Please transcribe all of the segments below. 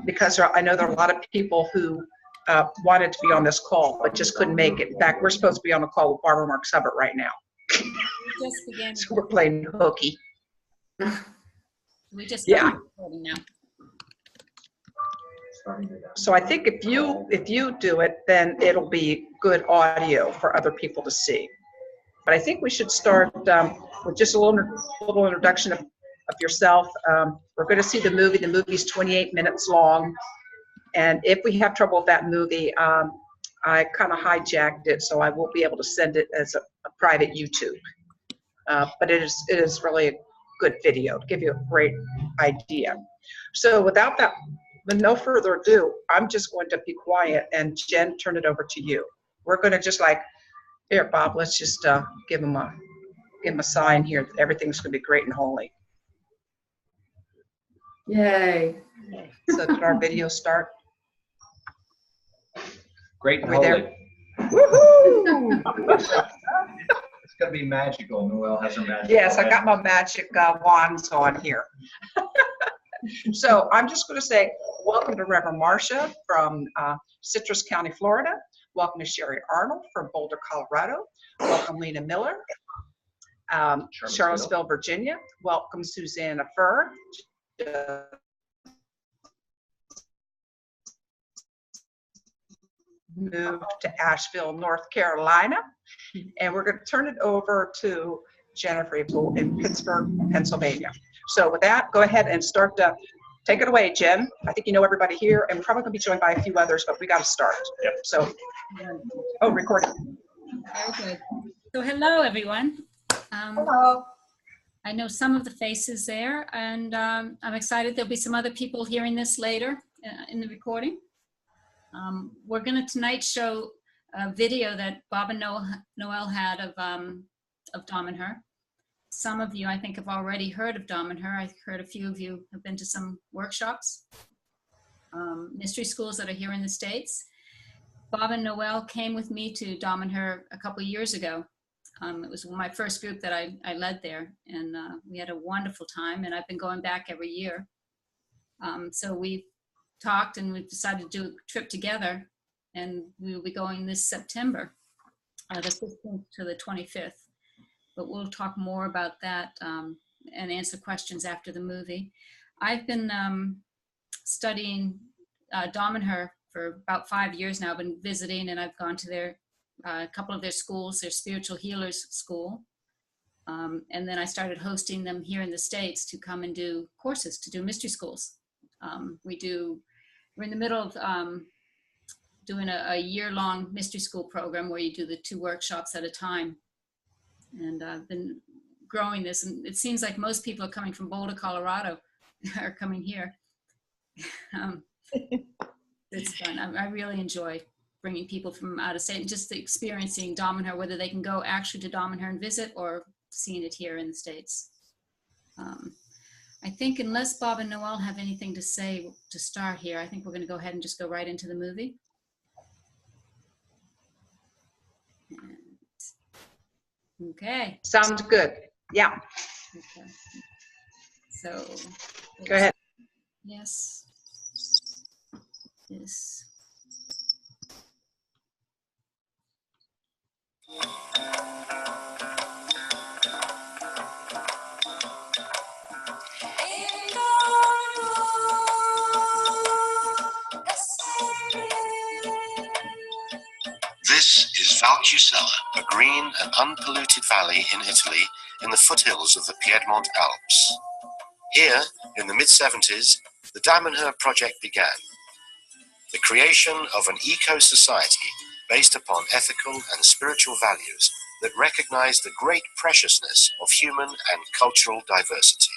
because I know there are a lot of people who wanted to be on this call but just couldn't make it. In fact, we're supposed to be on a call with Barbara Marks Hubbard right now. We just began. So we're playing hooky. We just started recording now. So I think if you do it, then it'll be good audio for other people to see. But I think we should start with just a little introduction of yourself. We're going to see the movie. The movie's 28 minutes long. And if we have trouble with that movie, I kind of hijacked it, so I won't be able to send it as a private YouTube. But it is really a good video to give you a great idea. So with no further ado, I'm just going to be quiet and Jen, turn it over to you. We're going to just here, Bob, let's just give him a sign here that everything's going to be great and holy. Yay. So did our video start? Great and Are we holy. there? Woohoo! It's going to be magical. Noel has her magic. Yes, I got my magic wands on here. So I'm just going to say welcome to Reverend Marcia from Citrus County, Florida. Welcome to Sherry Arnold from Boulder, Colorado. Welcome Lena Miller, Charlottesville, Virginia. Welcome Susanna Furr. Moved to Asheville, North Carolina. And we're going to turn it over to Jennifer in Pittsburgh, Pennsylvania. So with that, go ahead and start. Take it away, Jen. I think you know everybody here, and we're probably going to be joined by a few others, but we got to start. Yep. So, recording. Very good. So hello, everyone. Hello. I know some of the faces there, and I'm excited there'll be some other people hearing this later in the recording. We're going to tonight show a video that Bob and Noel had of Damanhur. Some of you, I think, have already heard of Damanhur. I heard a few of you have been to some workshops, mystery schools that are here in the States. Bob and Noel came with me to Damanhur a couple of years ago. It was my first group that I led there, and we had a wonderful time, and I've been going back every year. So we talked, and we've decided to do a trip together, and we will be going this September, the 15th to the 25th. But we'll talk more about that and answer questions after the movie. I've been studying Damanhur for about 5 years now. I've been visiting, and I've gone to a couple of their schools, their spiritual healers school. And then I started hosting them here in the States to come and do courses, to do mystery schools. We're in the middle of doing a year-long mystery school program where you do the 2 workshops at a time. And I've been growing this, and it seems like most people are coming from Boulder, Colorado, are coming here. It's fun. I really enjoy bringing people from out of state and just experiencing Damanhur, whether they can go actually to Damanhur and visit or seeing it here in the States. I think unless Bob and Noel have anything to say to start here, I think we're going to go ahead and just go right into the movie. Okay. Sounds good. Yeah. Okay. So. Go ahead. Yes. Yes. This is Valtusella, a green and unpolluted valley in Italy in the foothills of the Piedmont Alps. Here, in the mid-70s, the Damanhur project began. The creation of an eco-society based upon ethical and spiritual values that recognize the great preciousness of human and cultural diversity.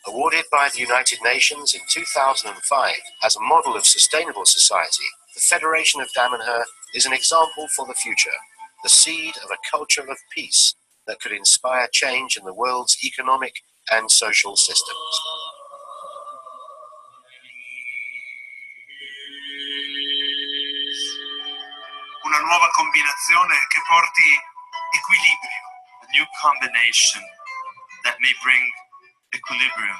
Awarded by the United Nations in 2005 as a model of sustainable society, the Federation of Damanhur is an example for the future, the seed of a culture of peace that could inspire change in the world's economic and social systems. Una nuova combinazione che porti equilibrio. A new combination that may bring equilibrium,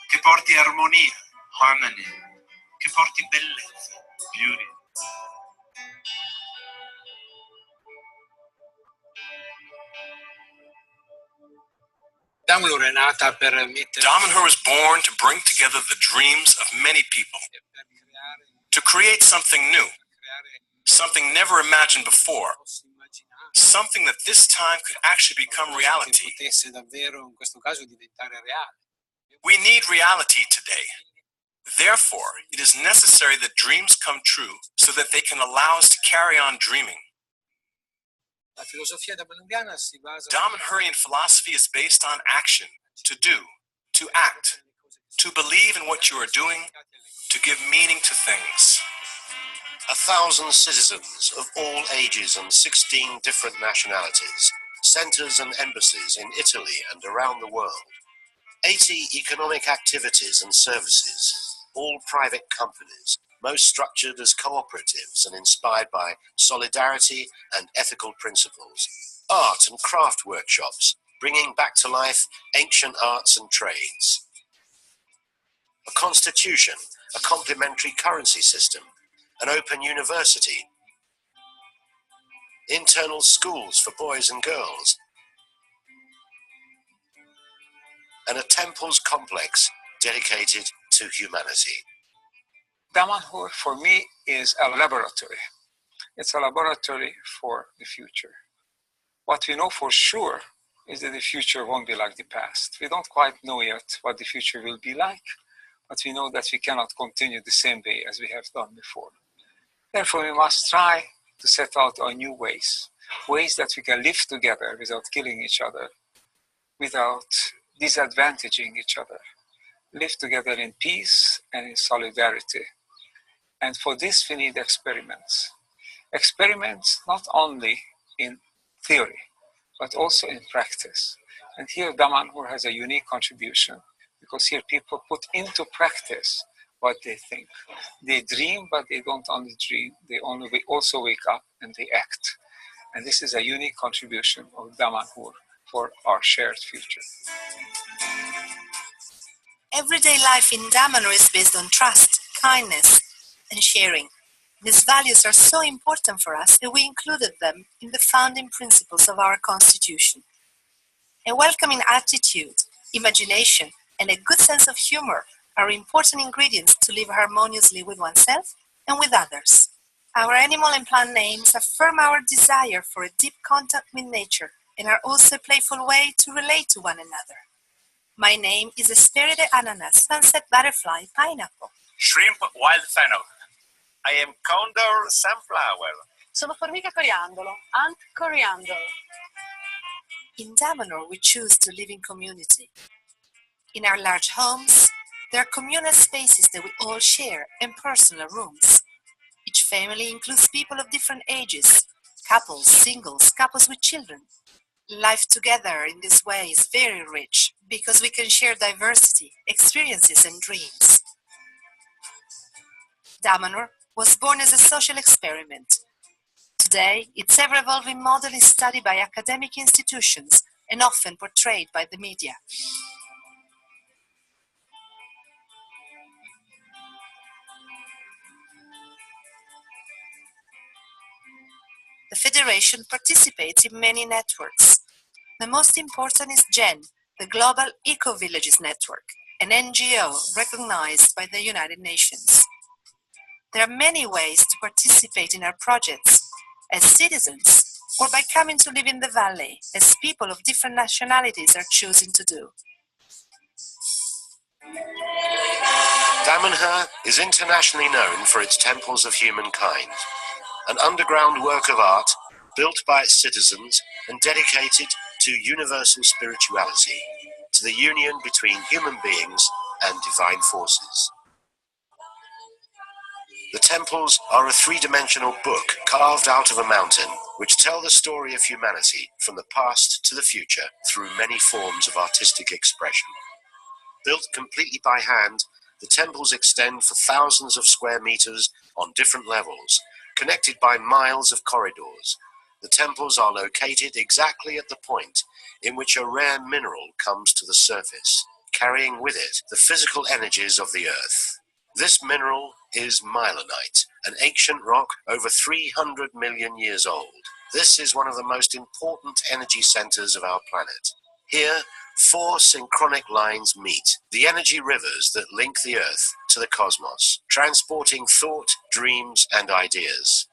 che porti armonia, harmony, porti bellezza, beauty. Damanhur was born to bring together the dreams of many people, to create something new, something never imagined before, something that this time could actually become reality. We need reality today. Therefore, it is necessary that dreams come true so that they can allow us to carry on dreaming. Damanhurian philosophy is based on action, to do, to act, to believe in what you are doing, to give meaning to things. 1,000 citizens of all ages and 16 different nationalities, centres and embassies in Italy and around the world, 80 economic activities and services, all private companies, most structured as cooperatives and inspired by solidarity and ethical principles, art and craft workshops, bringing back to life ancient arts and trades, a constitution, a complementary currency system, an open university, internal schools for boys and girls, and a temples complex dedicated to humanity. Damanhur for me is a laboratory. It's a laboratory for the future. What we know for sure is that the future won't be like the past. We don't quite know yet what the future will be like, but we know that we cannot continue the same way as we have done before. Therefore, we must try to set out our new ways that we can live together without killing each other, without disadvantaging each other, live together in peace and in solidarity. And for this, we need experiments. Experiments not only in theory, but also in practice. And here Damanhur has a unique contribution, because here people put into practice what they think. They dream, but they don't only dream, they also wake up and they act. And this is a unique contribution of Damanhur for our shared future. Everyday life in Damanhur is based on trust, kindness, and sharing. These values are so important for us that we included them in the founding principles of our constitution. A welcoming attitude, imagination, and a good sense of humor are important ingredients to live harmoniously with oneself and with others. Our animal and plant names affirm our desire for a deep contact with nature and are also a playful way to relate to one another. My name is Esperide Ananas, Sunset Butterfly Pineapple. Shrimp Wild Fennel. I am Condor Sunflower. Sono formica coriandolo, ant coriandolo. In Damanhur, we choose to live in community. In our large homes, there are communal spaces that we all share and personal rooms. Each family includes people of different ages, couples, singles, couples with children. Life together in this way is very rich because we can share diversity, experiences, and dreams. Damanhur was born as a social experiment. Today, its ever-evolving model is studied by academic institutions and often portrayed by the media. The Federation participates in many networks. The most important is GEN, the Global Eco-Villages Network, an NGO recognized by the United Nations. There are many ways to participate in our projects, as citizens, or by coming to live in the valley, as people of different nationalities are choosing to do. Damanhur is internationally known for its temples of humankind, an underground work of art built by its citizens and dedicated to universal spirituality, to the union between human beings and divine forces. The temples are a three-dimensional book carved out of a mountain, which tell the story of humanity from the past to the future through many forms of artistic expression. Built completely by hand, the temples extend for thousands of square meters on different levels, connected by miles of corridors. The temples are located exactly at the point in which a rare mineral comes to the surface, carrying with it the physical energies of the earth. This mineral is myelinite, an ancient rock over 300 million years old. This is one of the most important energy centers of our planet. Here, 4 synchronic lines meet, the energy rivers that link the Earth to the cosmos, transporting thought, dreams, and ideas.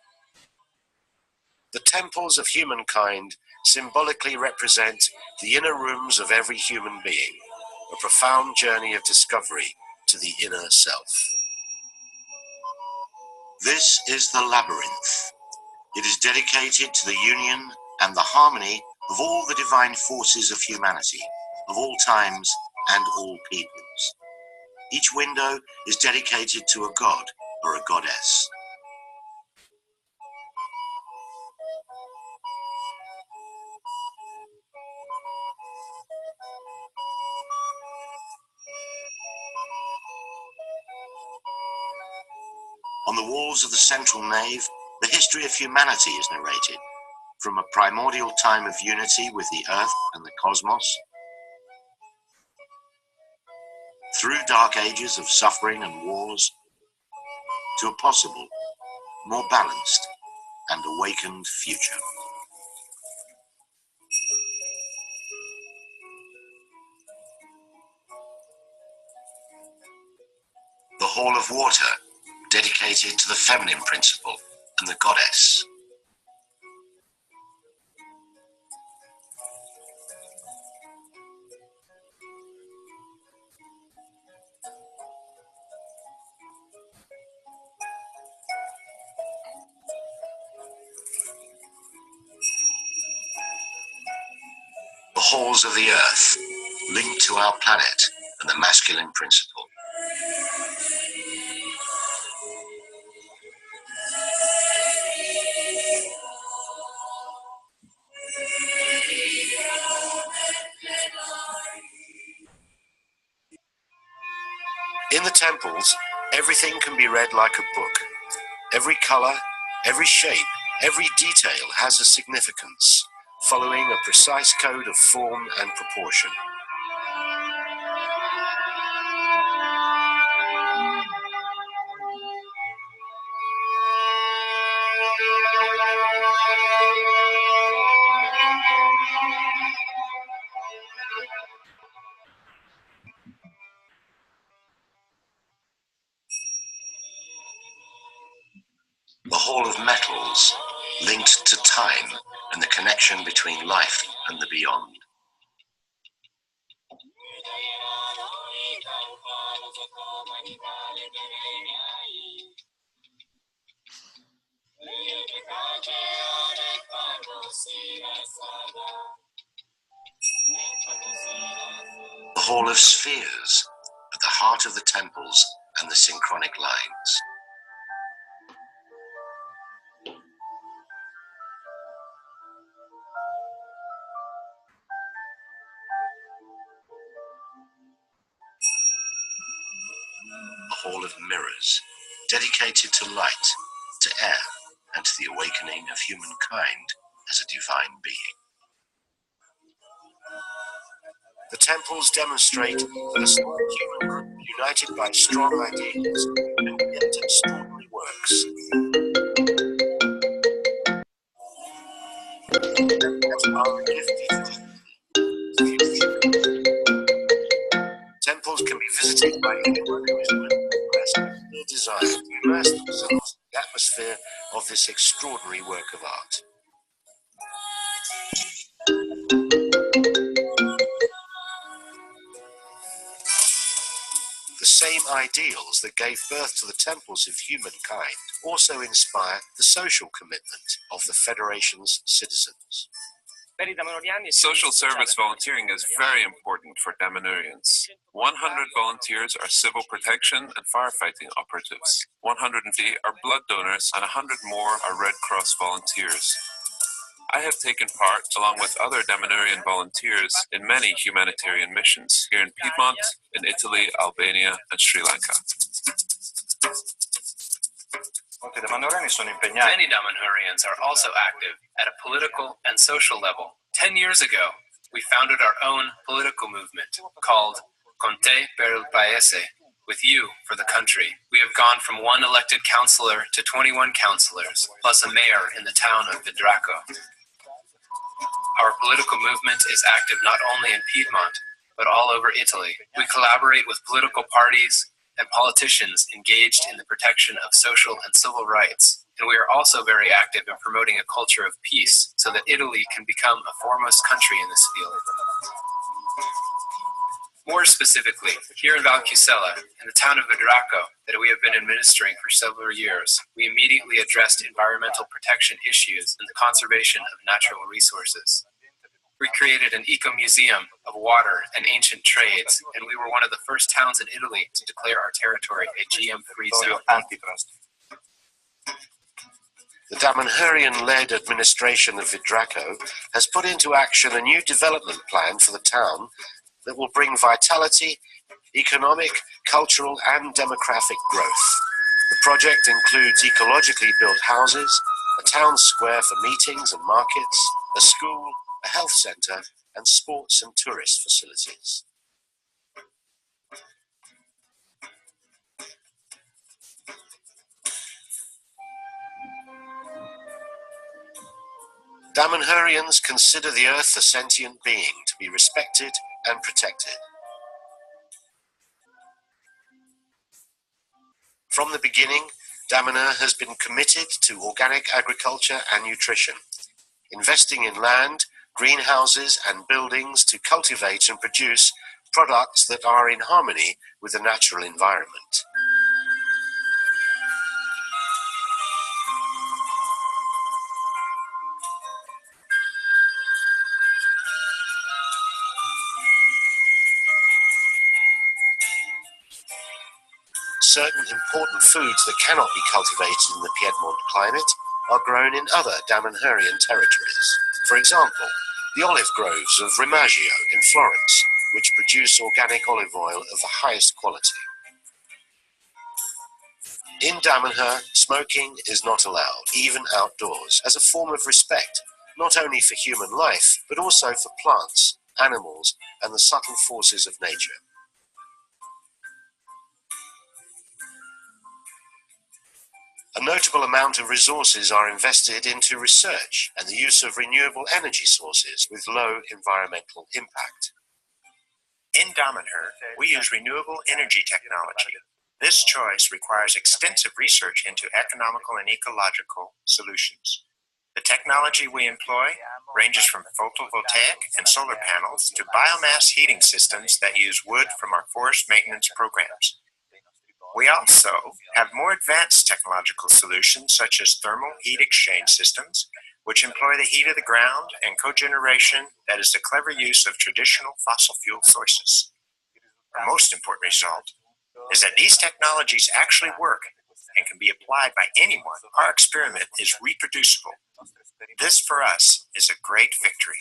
The temples of humankind symbolically represent the inner rooms of every human being, a profound journey of discovery to the inner self. This is the labyrinth. It is dedicated to the union and the harmony of all the divine forces of humanity, of all times and all peoples. Each window is dedicated to a god or a goddess. On the walls of the central nave, the history of humanity is narrated, from a primordial time of unity with the Earth and the cosmos, through dark ages of suffering and wars, to a possible, more balanced and awakened future. The Hall of Water, dedicated to the feminine principle and the goddess. The halls of the Earth, linked to our planet and the masculine principle. In the temples, everything can be read like a book. Every color, every shape, every detail has a significance, following a precise code of form and proportion. The Hall of Metals, linked to time and the connection between life and the beyond. The Hall of Spheres, at the heart of the temples and the synchronic lines. The Hall of Mirrors, dedicated to light, to air, and to the awakening of humankind as a divine being. The temples demonstrate that a small human group united by strong ideals can create extraordinary works. Temples can be visited by anyone who is willing to express their desire to immerse themselves in the atmosphere of this extraordinary work of art. The same ideals that gave birth to the temples of humankind also inspire the social commitment of the Federation's citizens. Social service volunteering is very important for Damanhurians. 100 volunteers are civil protection and firefighting operatives. 150 are blood donors and 100 more are Red Cross volunteers. I have taken part, along with other Damanhurian volunteers, in many humanitarian missions here in Piedmont, in Italy, Albania, and Sri Lanka. Many Damanhurians are also active at a political and social level. 10 years ago, we founded our own political movement called Conte per il Paese, With you for the country, we have gone from 1 elected councillor to 21 councillors, plus a mayor in the town of Vidraco. Our political movement is active not only in Piedmont, but all over Italy. We collaborate with political parties and politicians engaged in the protection of social and civil rights. And we are also very active in promoting a culture of peace so that Italy can become a foremost country in this field. More specifically, here in Valcusella, in the town of Vidraco, that we have been administering for several years, we immediately addressed environmental protection issues and the conservation of natural resources. We created an eco-museum of water and ancient trades, and we were one of the first towns in Italy to declare our territory a GM-free zone. The Damanhurian-led administration of Vidraco has put into action a new development plan for the town that will bring vitality, economic, cultural and demographic growth. The project includes ecologically built houses, a town square for meetings and markets, a school, a health centre and sports and tourist facilities. Damanhurians consider the earth a sentient being to be respected and protected. From the beginning, Damanhur has been committed to organic agriculture and nutrition, investing in land, greenhouses and buildings to cultivate and produce products that are in harmony with the natural environment. Certain important foods that cannot be cultivated in the Piedmont climate are grown in other Damanhurian territories. For example, the olive groves of Rimaggio in Florence, which produce organic olive oil of the highest quality. In Damanhur, smoking is not allowed, even outdoors, as a form of respect, not only for human life, but also for plants, animals, and the subtle forces of nature. A notable amount of resources are invested into research and the use of renewable energy sources with low environmental impact. In Damanhur, we use renewable energy technology. This choice requires extensive research into economical and ecological solutions. The technology we employ ranges from photovoltaic and solar panels to biomass heating systems that use wood from our forest maintenance programs. We also have more advanced technological solutions such as thermal heat exchange systems, which employ the heat of the ground and cogeneration that is the clever use of traditional fossil fuel sources. Our most important result is that these technologies actually work and can be applied by anyone. Our experiment is reproducible. This for us is a great victory.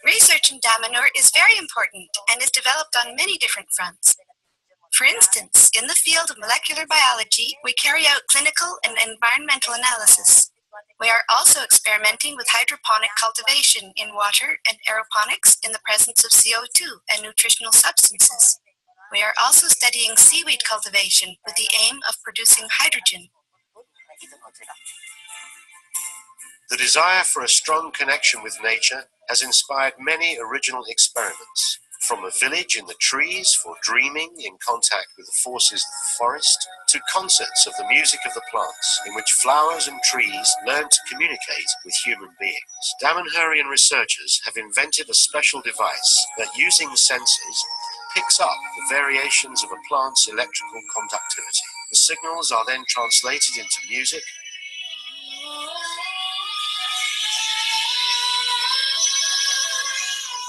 Research in Damanhur is very important and is developed on many different fronts. For instance, in the field of molecular biology, we carry out clinical and environmental analysis. We are also experimenting with hydroponic cultivation in water and aeroponics in the presence of CO2 and nutritional substances. We are also studying seaweed cultivation with the aim of producing hydrogen. The desire for a strong connection with nature has inspired many original experiments, from a village in the trees for dreaming in contact with the forces of the forest, to concerts of the music of the plants, in which flowers and trees learn to communicate with human beings. Damanhurian researchers have invented a special device that, using sensors, picks up the variations of a plant's electrical conductivity. The signals are then translated into music,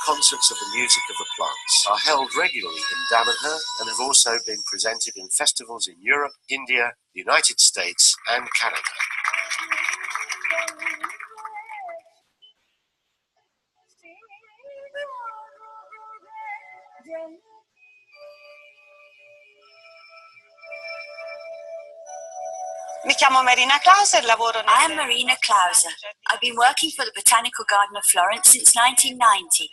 concerts of the music of the plants are held regularly in Damanhur and have also been presented in festivals in Europe, India, the United States and Canada. Mi chiamo Marina Clauser e lavoro I am Marina Clauser. I've been working for the Botanical Garden of Florence since 1990.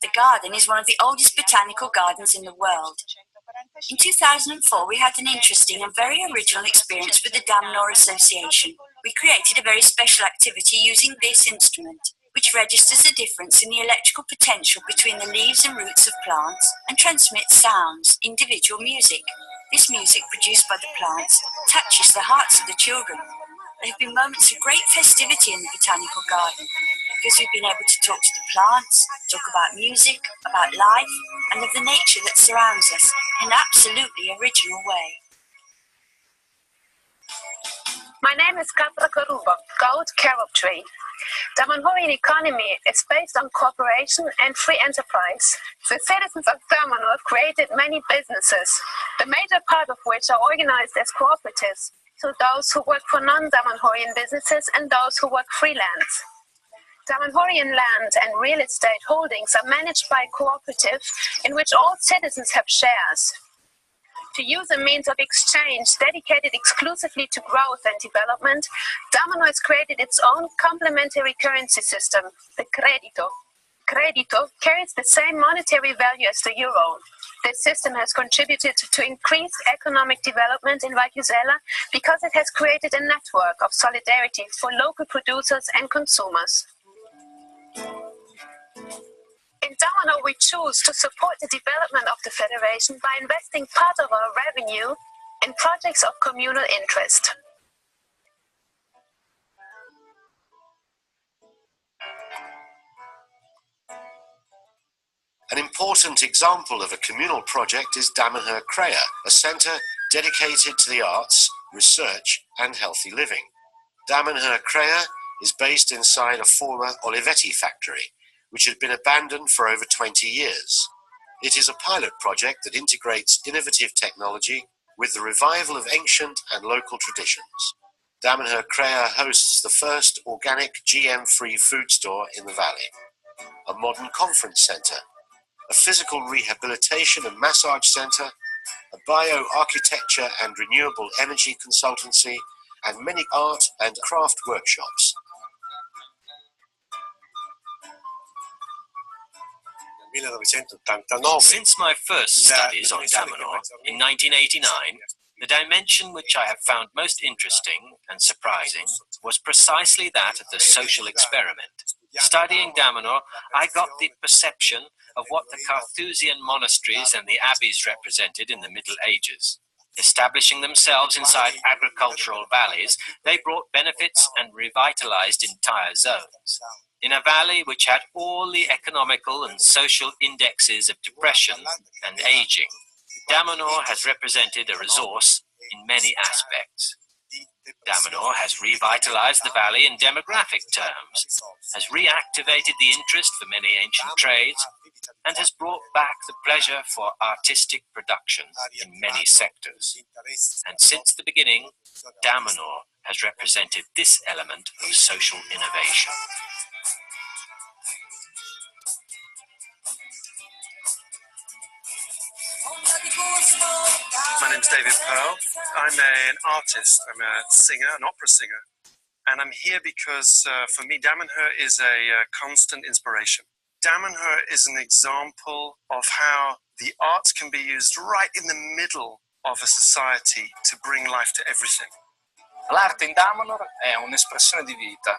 The garden is one of the oldest botanical gardens in the world. In 2004, we had an interesting and very original experience with the Damanhur Association. We created a very special activity using this instrument, which registers the difference in the electrical potential between the leaves and roots of plants and transmits sounds, individual music. This music produced by the plants touches the hearts of the children. There have been moments of great festivity in the botanical garden because we've been able to talk to the plants, talk about music, about life, and of the nature that surrounds us in an absolutely original way. My name is Kapra Karuba, Goat Carob Tree. Damanhurian economy is based on cooperation and free enterprise. The citizens of Damanhur created many businesses, the major part of which are organized as cooperatives, so those who work for non-Damanhurian businesses and those who work freelance. Damanhurian land and real estate holdings are managed by a cooperative in which all citizens have shares. To use a means of exchange dedicated exclusively to growth and development, Damanhur has created its own complementary currency system, the credito. Credito carries the same monetary value as the euro. This system has contributed to increased economic development in Valkyzela because it has created a network of solidarity for local producers and consumers. In Damanhur, we choose to support the development of the Federation by investing part of our revenue in projects of communal interest. An important example of a communal project is Damanhur Crea, a centre dedicated to the arts, research and healthy living. Damanhur Crea is based inside a former Olivetti factory, which had been abandoned for over 20 years. It is a pilot project that integrates innovative technology with the revival of ancient and local traditions. Damanhur Crea hosts the first organic GM-free food store in the valley, a modern conference centre, a physical rehabilitation and massage centre, a bioarchitecture and renewable energy consultancy, and many art and craft workshops. Since my first studies on Damanhur in 1989, the dimension which I have found most interesting and surprising was precisely that of the social experiment. Studying Damanhur, I got the perception of what the Carthusian monasteries and the abbeys represented in the Middle Ages. Establishing themselves inside agricultural valleys, they brought benefits and revitalized entire zones. In a valley which had all the economical and social indexes of depression and aging, Damanhur has represented a resource in many aspects. Damanhur has revitalized the valley in demographic terms, has reactivated the interest for many ancient trades, and has brought back the pleasure for artistic production in many sectors. And since the beginning, Damanhur has represented this element of social innovation. My name's David Pearl. I'm an artist. I'm a singer, an opera singer. And I'm here because, for me, Damanhur is a constant inspiration. Damanhur is an example of how the arts can be used right in the middle of a society to bring life to everything. L'arte in Damanhur è un'espressione di vita.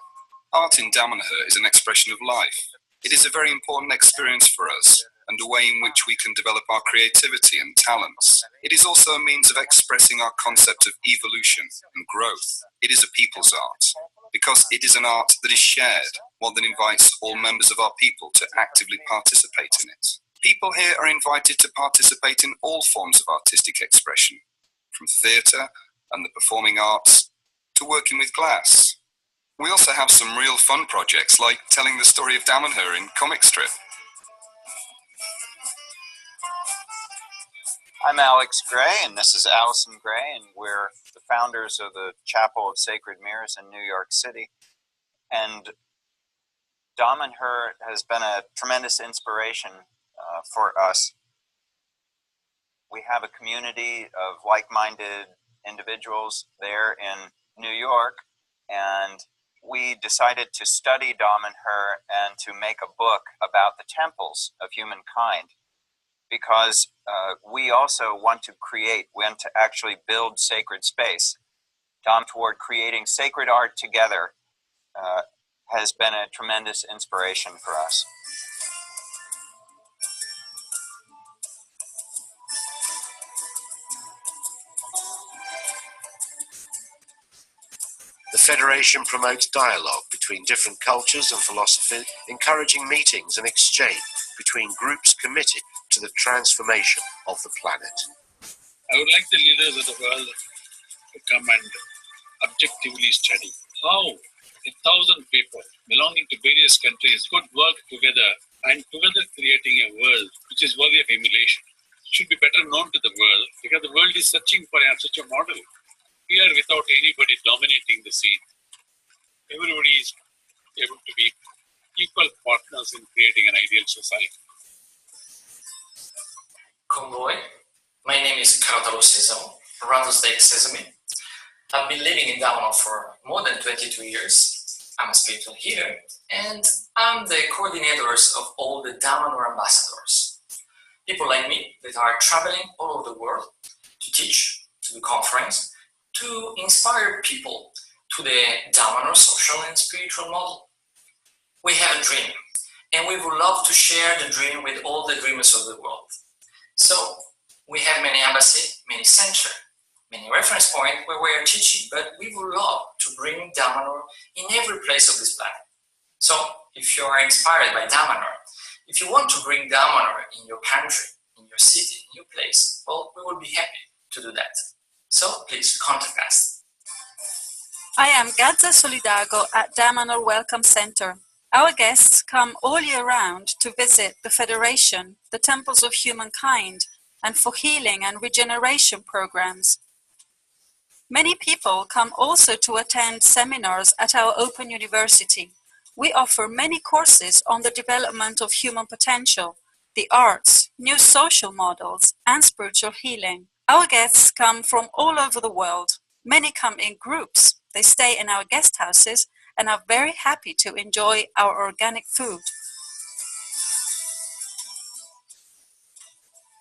Art in Damanhur is an expression of life. It is a very important experience for us, and a way in which we can develop our creativity and talents. It is also a means of expressing our concept of evolution and growth. It is a people's art, because it is an art that is shared, one that invites all members of our people to actively participate in it. People here are invited to participate in all forms of artistic expression, from theatre and the performing arts to working with glass. We also have some real fun projects, like telling the story of Damanhur in comic strip. I'm Alex Gray, and this is Allison Gray, and we're the founders of the Chapel of Sacred Mirrors in New York City. And Damanhur has been a tremendous inspiration for us. We have a community of like-minded individuals there in New York, and we decided to study Damanhur and to make a book about the temples of humankind, because we also want to actually build sacred space. Toward creating sacred art together has been a tremendous inspiration for us. The Federation promotes dialogue between different cultures and philosophy, encouraging meetings and exchange between groups committed to the transformation of the planet. I would like the leaders of the world to come and objectively study how 1,000 people belonging to various countries could work together and together creating a world which is worthy of emulation. It should be better known to the world because the world is searching for such a model. Here, without anybody dominating the scene, everybody is able to be equal partners in creating an ideal society. Convoy. My name is Carlo Sesamo, Rattlesnake Sesame. I've been living in Damanhur for more than 22 years. I'm a spiritual healer, and I'm the coordinators of all the Damanhur ambassadors. People like me that are traveling all over the world to teach, to do conference, to inspire people to the Damanhur social and spiritual model. We have a dream, and we would love to share the dream with all the dreamers of the world. So we have many embassies, many centers, many reference points where we are teaching, but we would love to bring Damanhur in every place of this planet. So if you are inspired by Damanhur, if you want to bring Damanhur in your country, in your city, in your place, well, we will be happy to do that. So please contact us. I am Gazza Solidago at Damanhur Welcome Center. Our guests come all year round to visit the Federation, the temples of humankind, and for healing and regeneration programs. Many people come also to attend seminars at our Open University. We offer many courses on the development of human potential, the arts, new social models, and spiritual healing. Our guests come from all over the world. Many come in groups. They stay in our guest houses and are very happy to enjoy our organic food.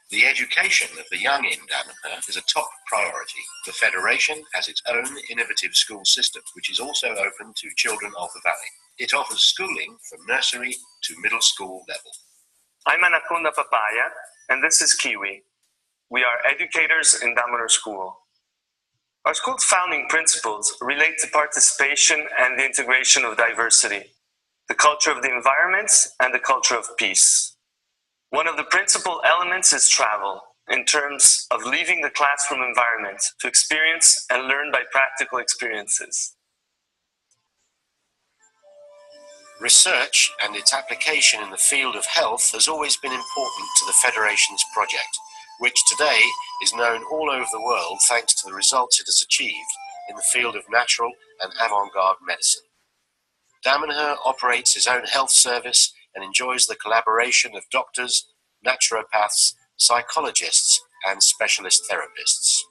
The education of the young in Damanhur is a top priority. The Federation has its own innovative school system, which is also open to children of the valley. It offers schooling from nursery to middle school level. I'm Anaconda Papaya, and this is Kiwi. We are educators in Damanhur School. Our school's founding principles relate to participation and the integration of diversity, the culture of the environment, and the culture of peace. One of the principal elements is travel, in terms of leaving the classroom environment to experience and learn by practical experiences. Research and its application in the field of health has always been important to the Federation's project, which today is known all over the world thanks to the results it has achieved in the field of natural and avant-garde medicine. Damanhur operates its own health service and enjoys the collaboration of doctors, naturopaths, psychologists, and specialist therapists.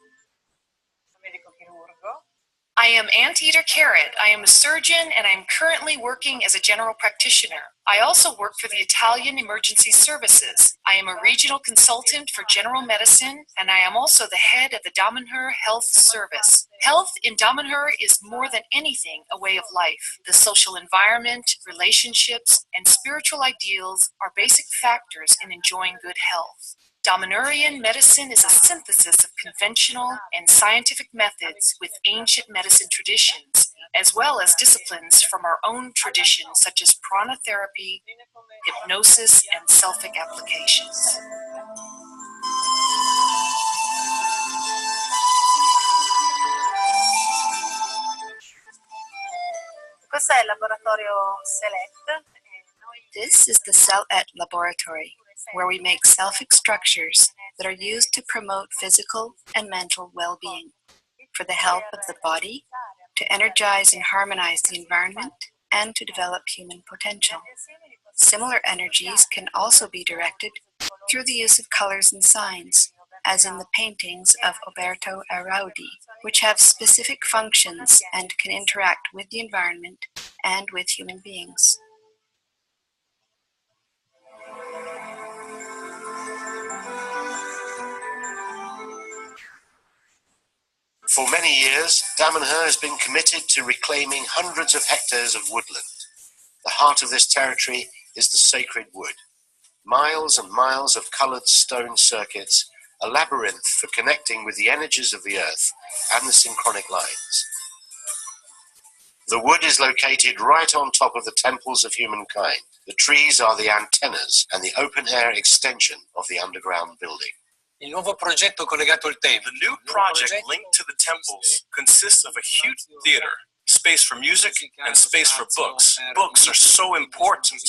I am Anteater Carrot. I am a surgeon and I am currently working as a general practitioner. I also work for the Italian Emergency Services. I am a regional consultant for general medicine and I am also the head of the Damanhur Health Service. Health in Damanhur is more than anything a way of life. The social environment, relationships, and spiritual ideals are basic factors in enjoying good health. Damanhurian medicine is a synthesis of conventional and scientific methods with ancient medicine traditions, as well as disciplines from our own tradition, such as prana therapy, hypnosis, and selfic applications. Questo è il laboratorio Select. This is the Cell-Et laboratory, where we make selfic structures that are used to promote physical and mental well-being, for the health of the body, to energize and harmonize the environment, and to develop human potential. Similar energies can also be directed through the use of colors and signs, as in the paintings of Alberto Araudi, which have specific functions and can interact with the environment and with human beings. For many years, Damanhur has been committed to reclaiming hundreds of hectares of woodland. The heart of this territory is the sacred wood. Miles and miles of coloured stone circuits, a labyrinth for connecting with the energies of the earth and the synchronic lines. The wood is located right on top of the temples of humankind. The trees are the antennas and the open-air extension of the underground building. The new project linked to the temples consists of a huge theater, space for music and space for books. Books are so important.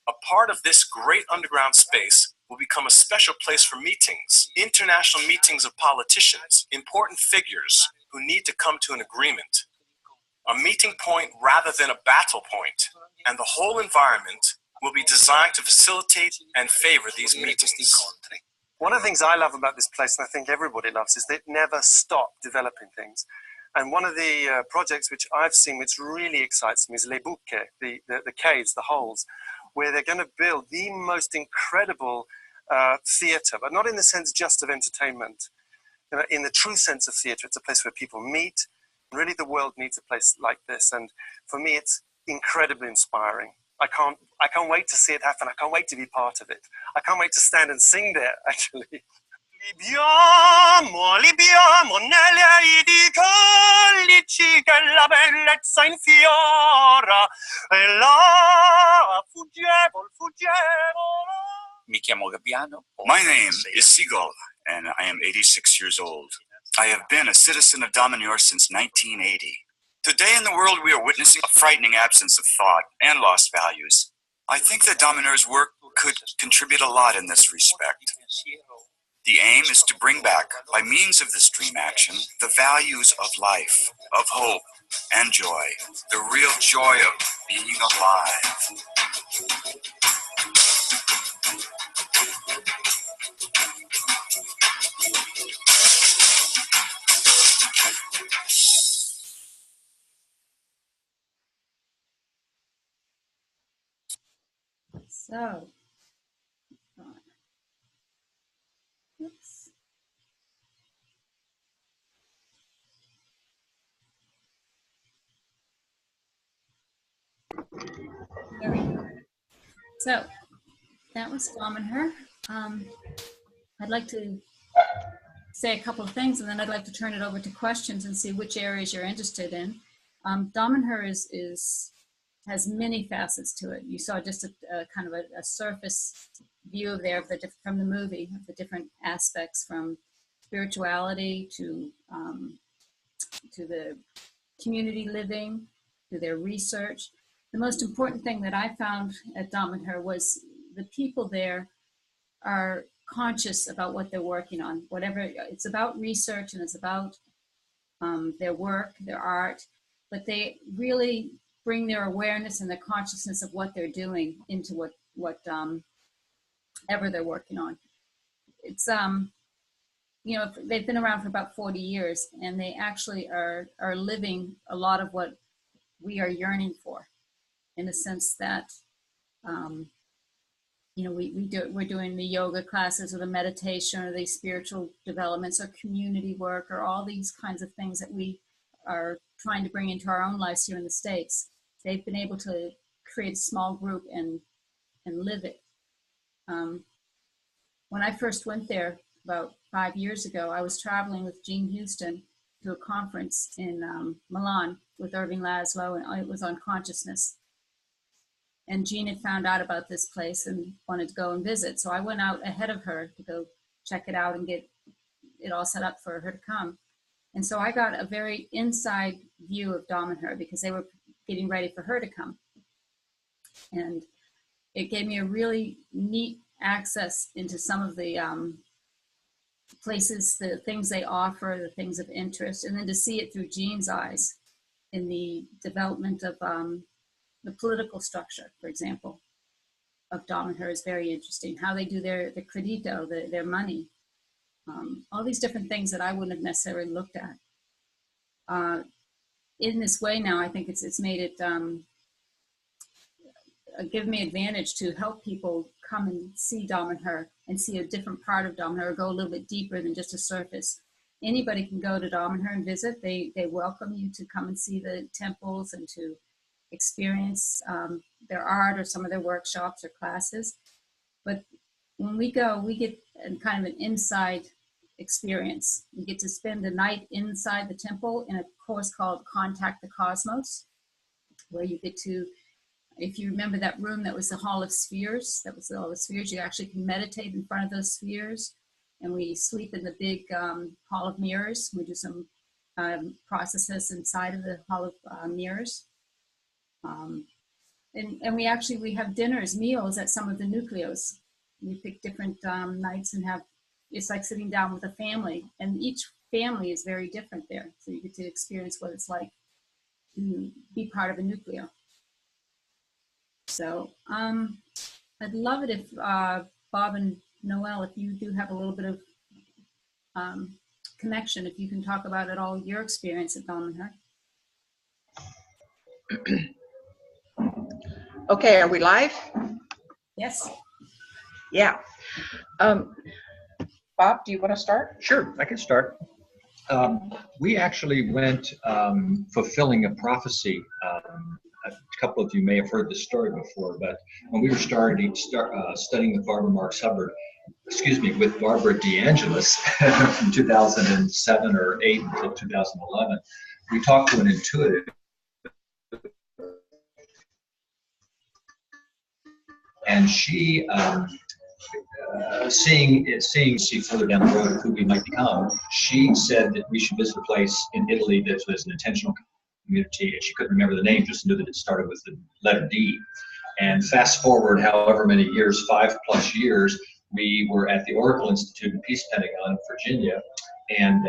A part of this great underground space will become a special place for meetings, international meetings of politicians, important figures who need to come to an agreement. A meeting point rather than a battle point, and the whole environment will be designed to facilitate and favor these meetings. One of the things I love about this place, and I think everybody loves, is they never stop developing things. And one of the projects which I've seen which really excites me is Les Bouquets, the caves, the holes, where they're going to build the most incredible theatre, but not in the sense just of entertainment. You know, in the true sense of theatre, it's a place where people meet. Really, the world needs a place like this. And for me, it's incredibly inspiring. I can't wait to see it happen. I can't wait to be part of it. I can't wait to stand and sing there, actually. Libiamo, libiamo nelle aidi collici che la bellezza infiora e là fuggevo, fuggevo. Mi chiamo Gabbiano. My name is Seagull, and I am 86 years old. I have been a citizen of Damanhur since 1980. Today in the world, we are witnessing a frightening absence of thought and lost values. I think that Damanhur's work could contribute a lot in this respect. The aim is to bring back, by means of this dream action, the values of life, of hope, and joy. The real joy of being alive. So, oops. There we go. So, that was Damanhur. I'd like to say a couple of things, and then I'd like to turn it over to questions and see which areas you're interested in. Damanhur has many facets to it. You saw just a kind of a surface view there of from the movie of the different aspects, from spirituality to the community living, to their research. The most important thing that I found at Damanhur was the people there are conscious about what they're working on. Whatever it's about, research, and it's about their work, their art, but they really bring their awareness and their consciousness of what they're doing into whatever they're working on. It's you know, they've been around for about 40 years, and they actually are living a lot of what we are yearning for, in the sense that you know, we're doing the yoga classes or the meditation or the spiritual developments or community work or all these kinds of things that we are trying to bring into our own lives here in the States. They've been able to create a small group and live it. When I first went there about 5 years ago, I was traveling with Jean Houston to a conference in Milan with Irving Laszlo, and it was on consciousness. And Jean had found out about this place and wanted to go and visit. So I went out ahead of her to go check it out and get it all set up for her to come. And so I got a very inside view of Damanhur because they were getting ready for her to come. And it gave me a really neat access into some of the places, the things they offer, the things of interest, and then to see it through Jean's eyes in the development of the political structure, for example, of Damanhur is very interesting. How they do their credito, their money, all these different things that I wouldn't have necessarily looked at. in this way now, I think it's made it give me advantage to help people come and see Damanhur and see a different part of Damanhur, go a little bit deeper than just a surface. Anybody can go to Damanhur and visit. They welcome you to come and see the temples and to experience their art or some of their workshops or classes. But when we go, we get kind of an inside experience. We get to spend the night inside the temple in a course called Contact the Cosmos, where you get to, if you remember that room that was the Hall of Spheres, that was the Hall of Spheres, you actually can meditate in front of those spheres. And we sleep in the big Hall of Mirrors. We do some processes inside of the Hall of Mirrors. And we have dinners, meals at some of the nucleos. We pick different nights and it's like sitting down with a family. And each family is very different there. So you get to experience what it's like to be part of a nucleo. So I'd love it if Bob and Noel, if you do have a little bit of connection, if you can talk about at all your experience at Damanhur. Okay, are we live? Yes. Yeah. Bob, do you want to start? Sure, I can start. We actually went fulfilling a prophecy. A couple of you may have heard this story before, but when we were studying with Barbara Marks Hubbard, with Barbara DeAngelis from 2007 or 8 until 2011, we talked to an intuitive. And she, seeing further down the road who we might become, she said that we should visit a place in Italy that was an intentional community, and she couldn't remember the name, just knew that it started with the letter D. And fast forward however many years, 5+ years, we were at the Oracle Institute in Peace Pentagon, Virginia, and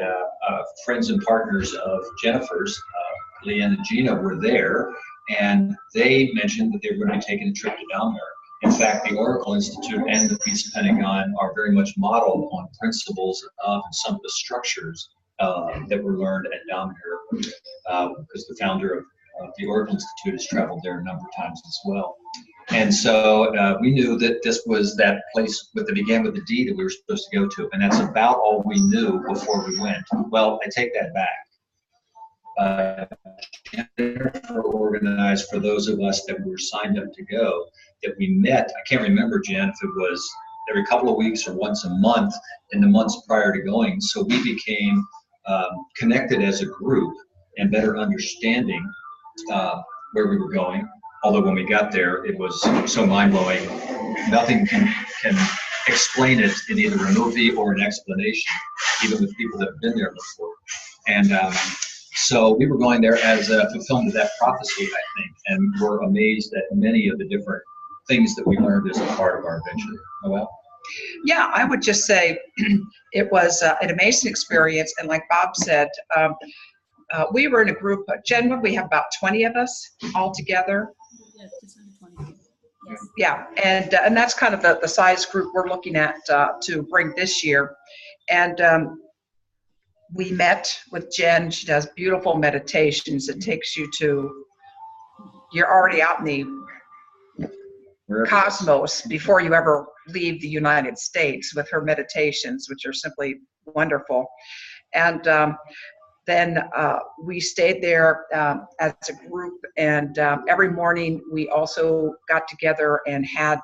friends and partners of Jennifer's, Leanne and Gina, were there, and they mentioned that they were going to be taking a trip to Damanhur. In fact, the Oracle Institute and the Peace Pentagon are very much modeled on principles of some of the structures that were learned at Damanhur, because the founder of the Oracle Institute has traveled there a number of times as well. And so we knew that this was that place that began with the D that we were supposed to go to, and that's about all we knew before we went. Well, I take that back. Jennifer organized for those of us that were signed up to go, that we met. I can't remember, Jen, if it was every couple of weeks or once a month in the months prior to going. So we became connected as a group and better understanding where we were going. Although when we got there, it was so mind-blowing. Nothing can explain it in either a movie or an explanation, even with people that have been there before. And so we were going there as a fulfillment of that prophecy, I think, and we're amazed at many of the different things that we learned as a part of our adventure. Noel? Yeah, I would just say it was an amazing experience, and like Bob said, we were in a group. Jen, we have about 20 of us all together. Yeah, just under 20. Yes. Yeah, and that's kind of the size group we're looking at to bring this year. And we met with Jen. She does beautiful meditations. It takes you to, you're already out in the cosmos before you ever leave the United States with her meditations, which are simply wonderful. And then we stayed there as a group, and every morning we also got together and had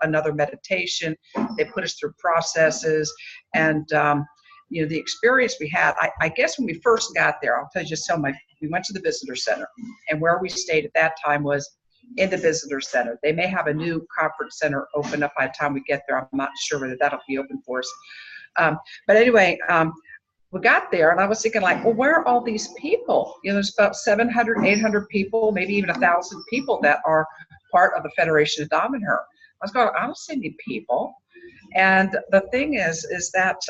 another meditation. They put us through processes, and you know, the experience we had, I guess when we first got there, I'll tell you just we went to the visitor center, and where we stayed at that time was in the visitor center. They may have a new conference center open up by the time we get there. I'm not sure whether that'll be open for us. But anyway, we got there, and I was thinking, like, well, where are all these people? You know, there's about 700, 800 people, maybe even 1,000 people that are part of the Federation of Damanhur. I was going, I don't see any people. And the thing is that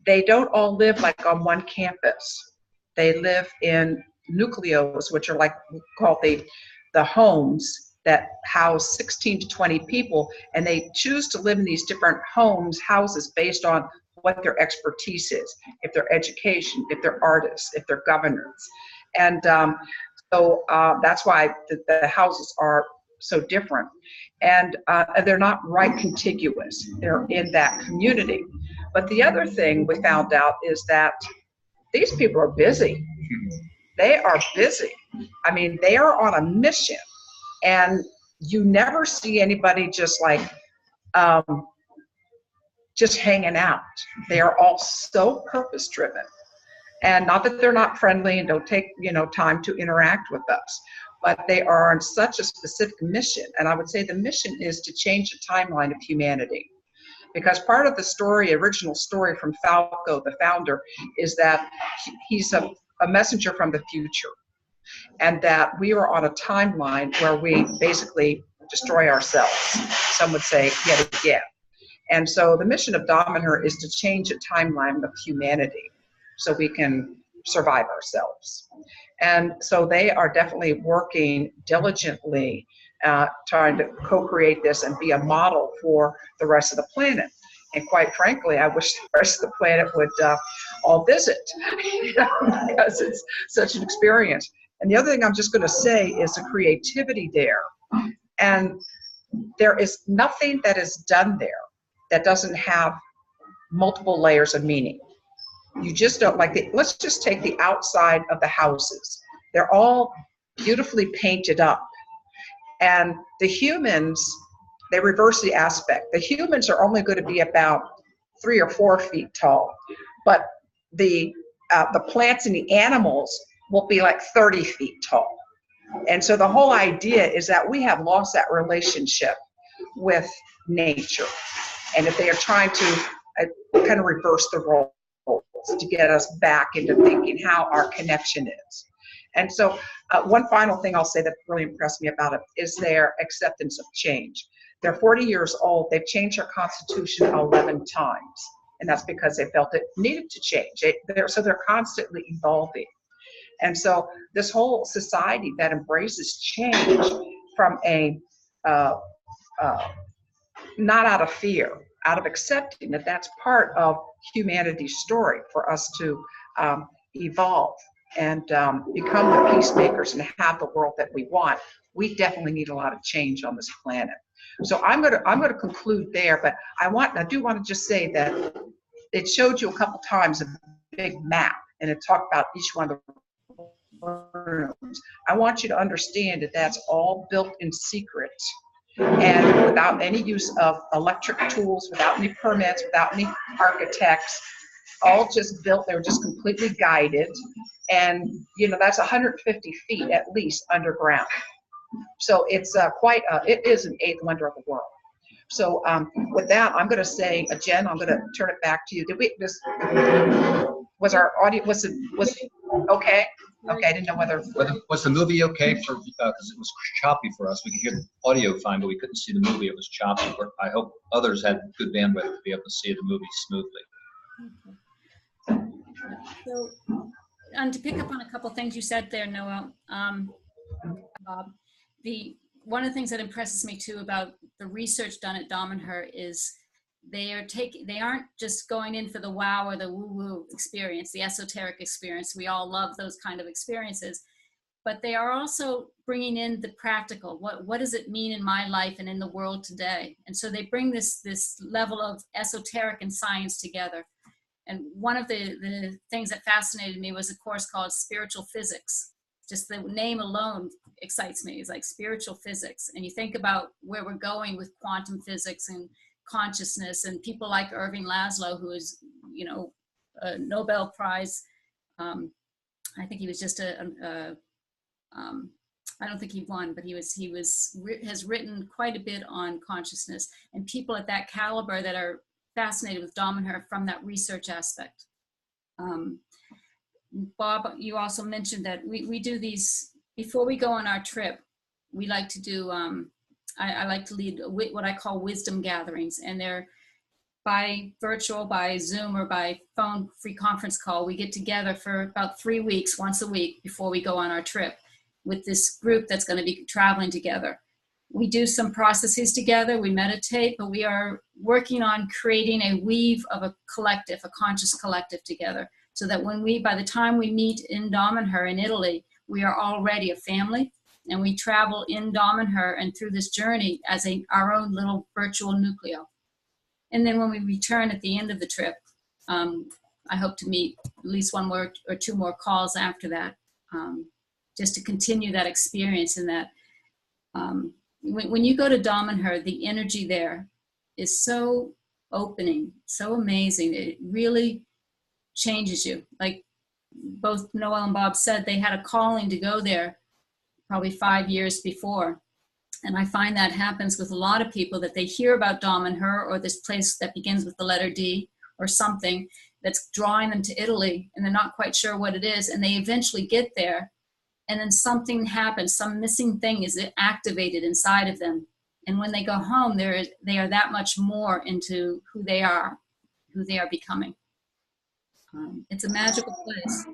they don't all live like on one campus. They live in nucleos, which are like called the homes that house 16 to 20 people, and they choose to live in these different houses based on what their expertise is, if they're education, if they're artists, if they're governors. And so that's why the houses are so different. And they're not right contiguous. They're in that community. But the other thing we found out is that these people are busy. They are busy. I mean, they are on a mission. And you never see anybody just like, just hanging out. They are all so purpose driven. And not that they're not friendly and don't take, time to interact with us, but they are on such a specific mission. And I would say the mission is to change the timeline of humanity. Because part of the story, original story from Falco, the founder, is that he's a messenger from the future. And that we are on a timeline where we basically destroy ourselves. Some would say yet again. And so the mission of Damanhur is to change the timeline of humanity so we can survive ourselves. And so they are definitely working diligently, trying to co-create this and be a model for the rest of the planet. And quite frankly, I wish the rest of the planet would all visit, because it's such an experience. And the other thing I'm just going to say is the creativity there. And there is nothing that is done there that doesn't have multiple layers of meaning. You just don't let's just take the outside of the houses. They're all beautifully painted up. And the humans, they reverse the aspect. The humans are only going to be about 3 or 4 feet tall, but the plants and the animals will be like 30 feet tall. And so the whole idea is that we have lost that relationship with nature. And if they are trying to kind of reverse the roles to get us back into thinking how our connection is. And so one final thing I'll say that really impressed me about it is their acceptance of change. They're 40 years old. They've changed their constitution 11 times. And that's because they felt it needed to change. So they're constantly evolving. And so this whole society that embraces change from a, not out of fear, out of accepting that that's part of humanity's story for us to evolve and become the peacemakers and have the world that we want. We definitely need a lot of change on this planet. So I'm gonna conclude there, but I do want to just say that it showed you a couple times a big map, and it talked about each one of the rooms. I want you to understand that that's all built in secret and without any use of electric tools, without any permits, without any architects, all just built. They were just completely guided. And, that's 150 feet at least underground. So it's it is an 8th wonder of the world. So with that, I'm going to say, Jen, I'm going to turn it back to you. Was our audio, was okay? Okay, I didn't know whether was the movie okay for, because it was choppy for us. We could hear the audio fine, but we couldn't see the movie. It was choppy. But I hope others had good bandwidth to be able to see the movie smoothly. So, and to pick up on a couple things you said there, Noel, one of the things that impresses me too about the research done at Damanhur is they aren't just going in for the wow or the woo-woo experience, the esoteric experience. We all love those kind of experiences, but they are also bringing in the practical. What does it mean in my life and in the world today? And so they bring this level of esoteric and science together. And one of the things that fascinated me was a course called Spiritual Physics. Just the name alone excites me. It's like spiritual physics. And you think about where we're going with quantum physics and consciousness, and people like Irving Laszlo, who is, a Nobel Prize. I think he was just I don't think he won, but he has written quite a bit on consciousness, and people at that caliber that are fascinated with Damanhur from that research aspect. Bob, you also mentioned that we do these, before we go on our trip, we like to do, I like to lead what I call wisdom gatherings, and they're by virtual, by Zoom, or by phone free conference call. We get together for about 3 weeks, once a week, before we go on our trip with this group that's going to be traveling together. We do some processes together, we meditate, but we are working on creating a weave of a collective, a conscious collective together, so that by the time we meet in Damanhur in Italy, we are already a family, and we travel in Damanhur and through this journey as our own little virtual nucleo. And then when we return at the end of the trip, I hope to meet at least one more or two more calls after that, just to continue that experience. And that when you go to Damanhur, the energy there is so opening, so amazing. It really changes you. Like both Noel and Bob said, they had a calling to go there probably 5 years before. And I find that happens with a lot of people, that they hear about Damanhur or this place that begins with the letter D or something that's drawing them to Italy, and they're not quite sure what it is, and they eventually get there, and then something happens, some missing thing is activated inside of them. And when they go home, they are that much more into who they are becoming. It's a magical place.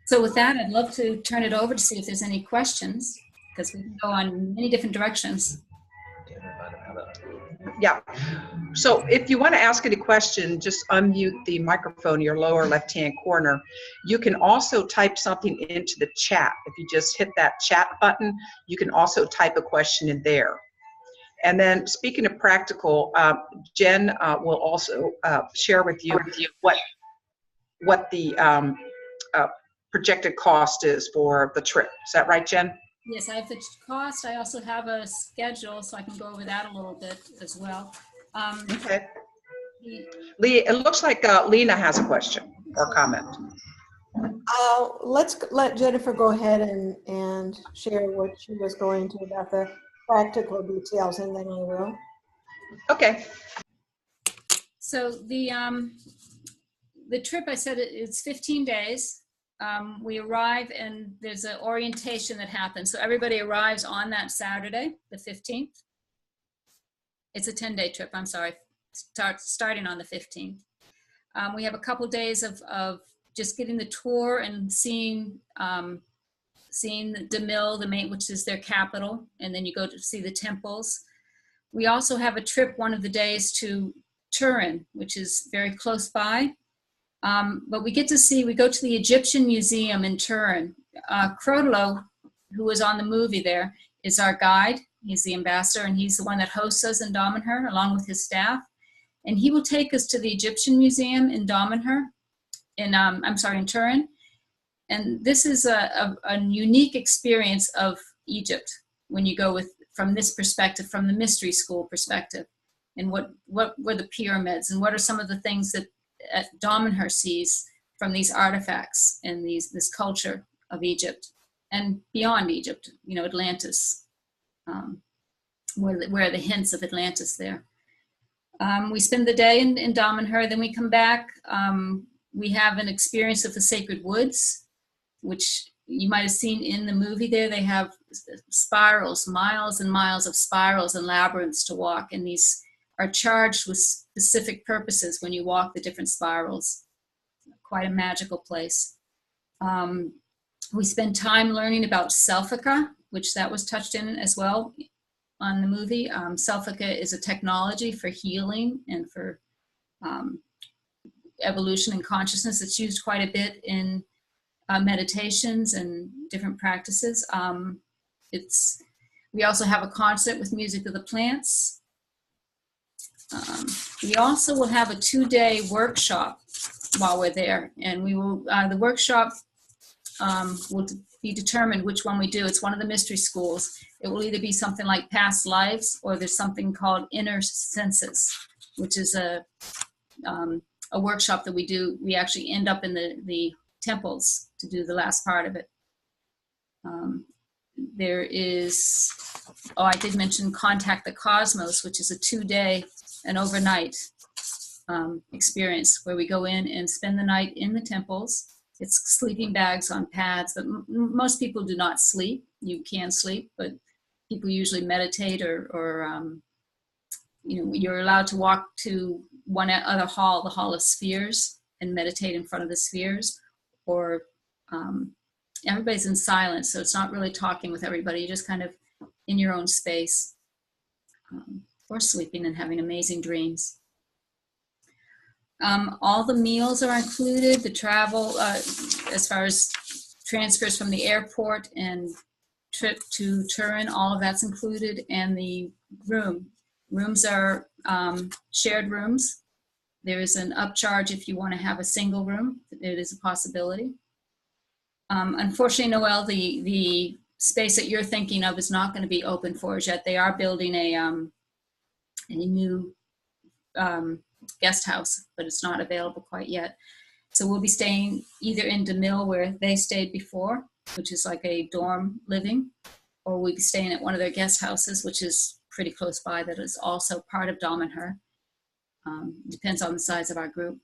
So with that, I'd love to turn it over to see if there's any questions, because we can go on many different directions. Yeah. So if you want to ask any question, just unmute the microphone in your lower left-hand corner. You can also type something into the chat. If you just hit that chat button, you can also type a question in there. And then speaking of practical, Jen will also share with you what the projected cost is for the trip. Is that right, Jen? Yes, I have the cost. I also have a schedule, so I can go over that a little bit as well. Okay. Lee, it looks like Lena has a question or comment. Let's let Jennifer go ahead and share what she was going to about the practical details, and then I will. Okay. So the trip, I said it's 15 days. We arrive and there's an orientation that happens. So everybody arrives on that Saturday, the 15th. It's a 10-day trip, I'm sorry, starting on the 15th. We have a couple days of just getting the tour and seeing the DeMille, which is their capital, and then you go to see the temples. We also have a trip one of the days to Turin, which is very close by. But we go to the Egyptian Museum in Turin. Crodolo, who was on the movie there, is our guide. He's the ambassador, and he's the one that hosts us in Damanhur, along with his staff. And he will take us to the Egyptian Museum in Damanhur, in Turin. And this is a unique experience of Egypt when you go from this perspective, from the mystery school perspective, and what were the pyramids, and what are some of the things that Damanhur sees from these artifacts and this culture of Egypt and beyond Egypt, Atlantis, where are the hints of Atlantis there. We spend the day in Damanhur, then we come back. We have an experience of the sacred woods, which you might have seen in the movie there. They have spirals, miles and miles of spirals and labyrinths to walk, and these are charged with specific purposes when you walk the different spirals. Quite a magical place. We spend time learning about Selfika, which that was touched in as well on the movie. Selfika is a technology for healing and for evolution and consciousness. It's used quite a bit in meditations and different practices. We also have a concert with music of the plants. We also will have a 2-day workshop while we're there, and we will. The workshop will be determined which one we do. It's one of the mystery schools. It will either be something like past lives, or there's something called inner senses, which is a workshop that we do. We actually end up in the temples to do the last part of it. There is, I did mention Contact the Cosmos, which is a 2-day and overnight experience where we go in and spend the night in the temples. It's sleeping bags on pads, but most people do not sleep. You can sleep, but people usually meditate or you're allowed to walk to one other hall, the Hall of Spheres, and meditate in front of the spheres, or everybody's in silence, so it's not really talking with everybody. You just kind of in your own space, or sleeping and having amazing dreams. All the meals are included, the travel, as far as transfers from the airport and trip to Turin, all of that's included, and the rooms are shared rooms. There is an upcharge if you want to have a single room. It is a possibility. Unfortunately, Noel, the space that you're thinking of is not going to be open for us yet. They are building a new guest house, but it's not available quite yet. So we'll be staying either in DeMille, where they stayed before, which is like a dorm living, or we'll be staying at one of their guest houses, which is pretty close by, that is also part of Damanhur. Depends on the size of our group.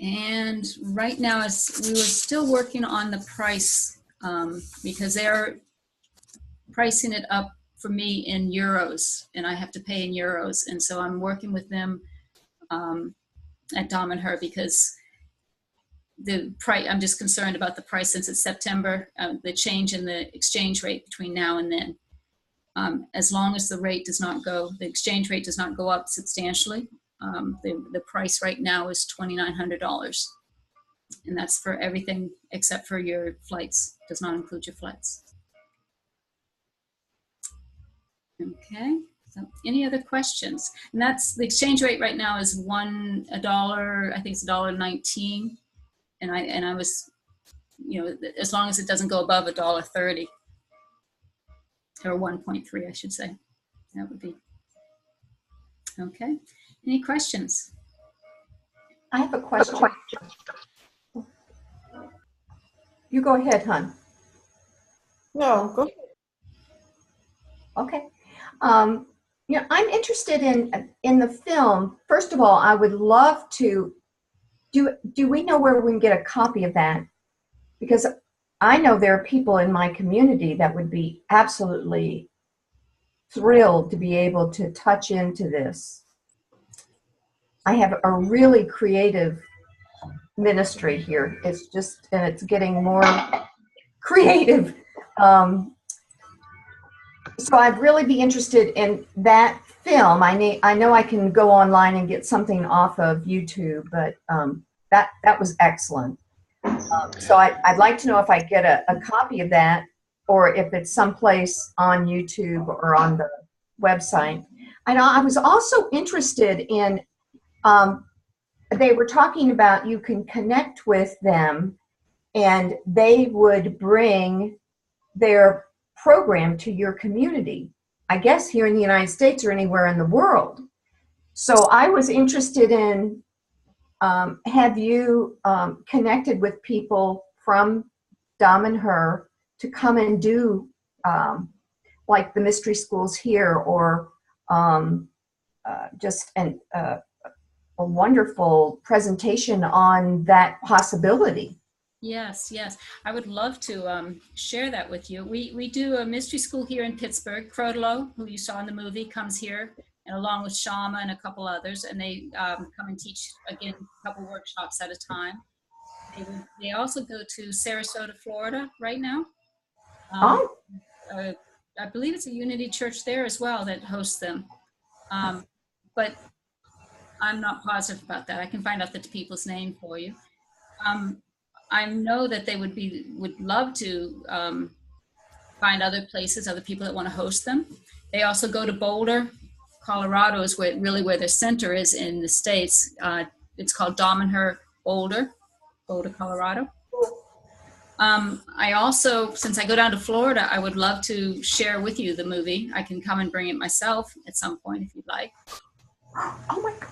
And right now, we were still working on the price, because they're pricing it up for me in euros, and I have to pay in euros. And so I'm working with them at Damanhur, because the price, I'm just concerned about the price since it's September, the change in the exchange rate between now and then. As long as the exchange rate does not go up substantially, the price right now is $2,900. And that's for everything except for your flights, does not include your flights. Okay, so any other questions? And that's, the exchange rate right now is a dollar, I think it's $1.19. And I was, as long as it doesn't go above $1.30, or 1.3, I should say, that would be okay. Any questions? I have a question. You go ahead, hon. No, go ahead. Okay. I'm interested in the film. First of all, I would love to. Do we know where we can get a copy of that? Because I know there are people in my community that would be absolutely thrilled to be able to touch into this. I have a really creative ministry here. And it's getting more creative. So I'd really be interested in that film. I know I can go online and get something off of YouTube, but that was excellent. So I'd like to know if I get a copy of that, or if it's someplace on YouTube or on the website. I was also interested in, they were talking about you can connect with them and they would bring their program to your community, I guess here in the United States or anywhere in the world. So I was interested in, have you connected with people from Damanhur to come and do like the mystery schools here, or just a wonderful presentation on that possibility? Yes, I would love to share that with you. We do a mystery school here in Pittsburgh. Crotolo, who you saw in the movie, comes here, and along with Shama and a couple others, and they come and teach, again, a couple workshops at a time. They also go to Sarasota, Florida right now. I believe it's a Unity Church there as well that hosts them. But I'm not positive about that. I can find out the people's name for you. I know that they would love to find other places, other people that want to host them. They also go to Boulder, Colorado is where their center is in the States. It's called Damanhur Boulder, Colorado. I also, since I go down to Florida, I would love to share with you the movie. I can come and bring it myself at some point if you'd like. Oh my God,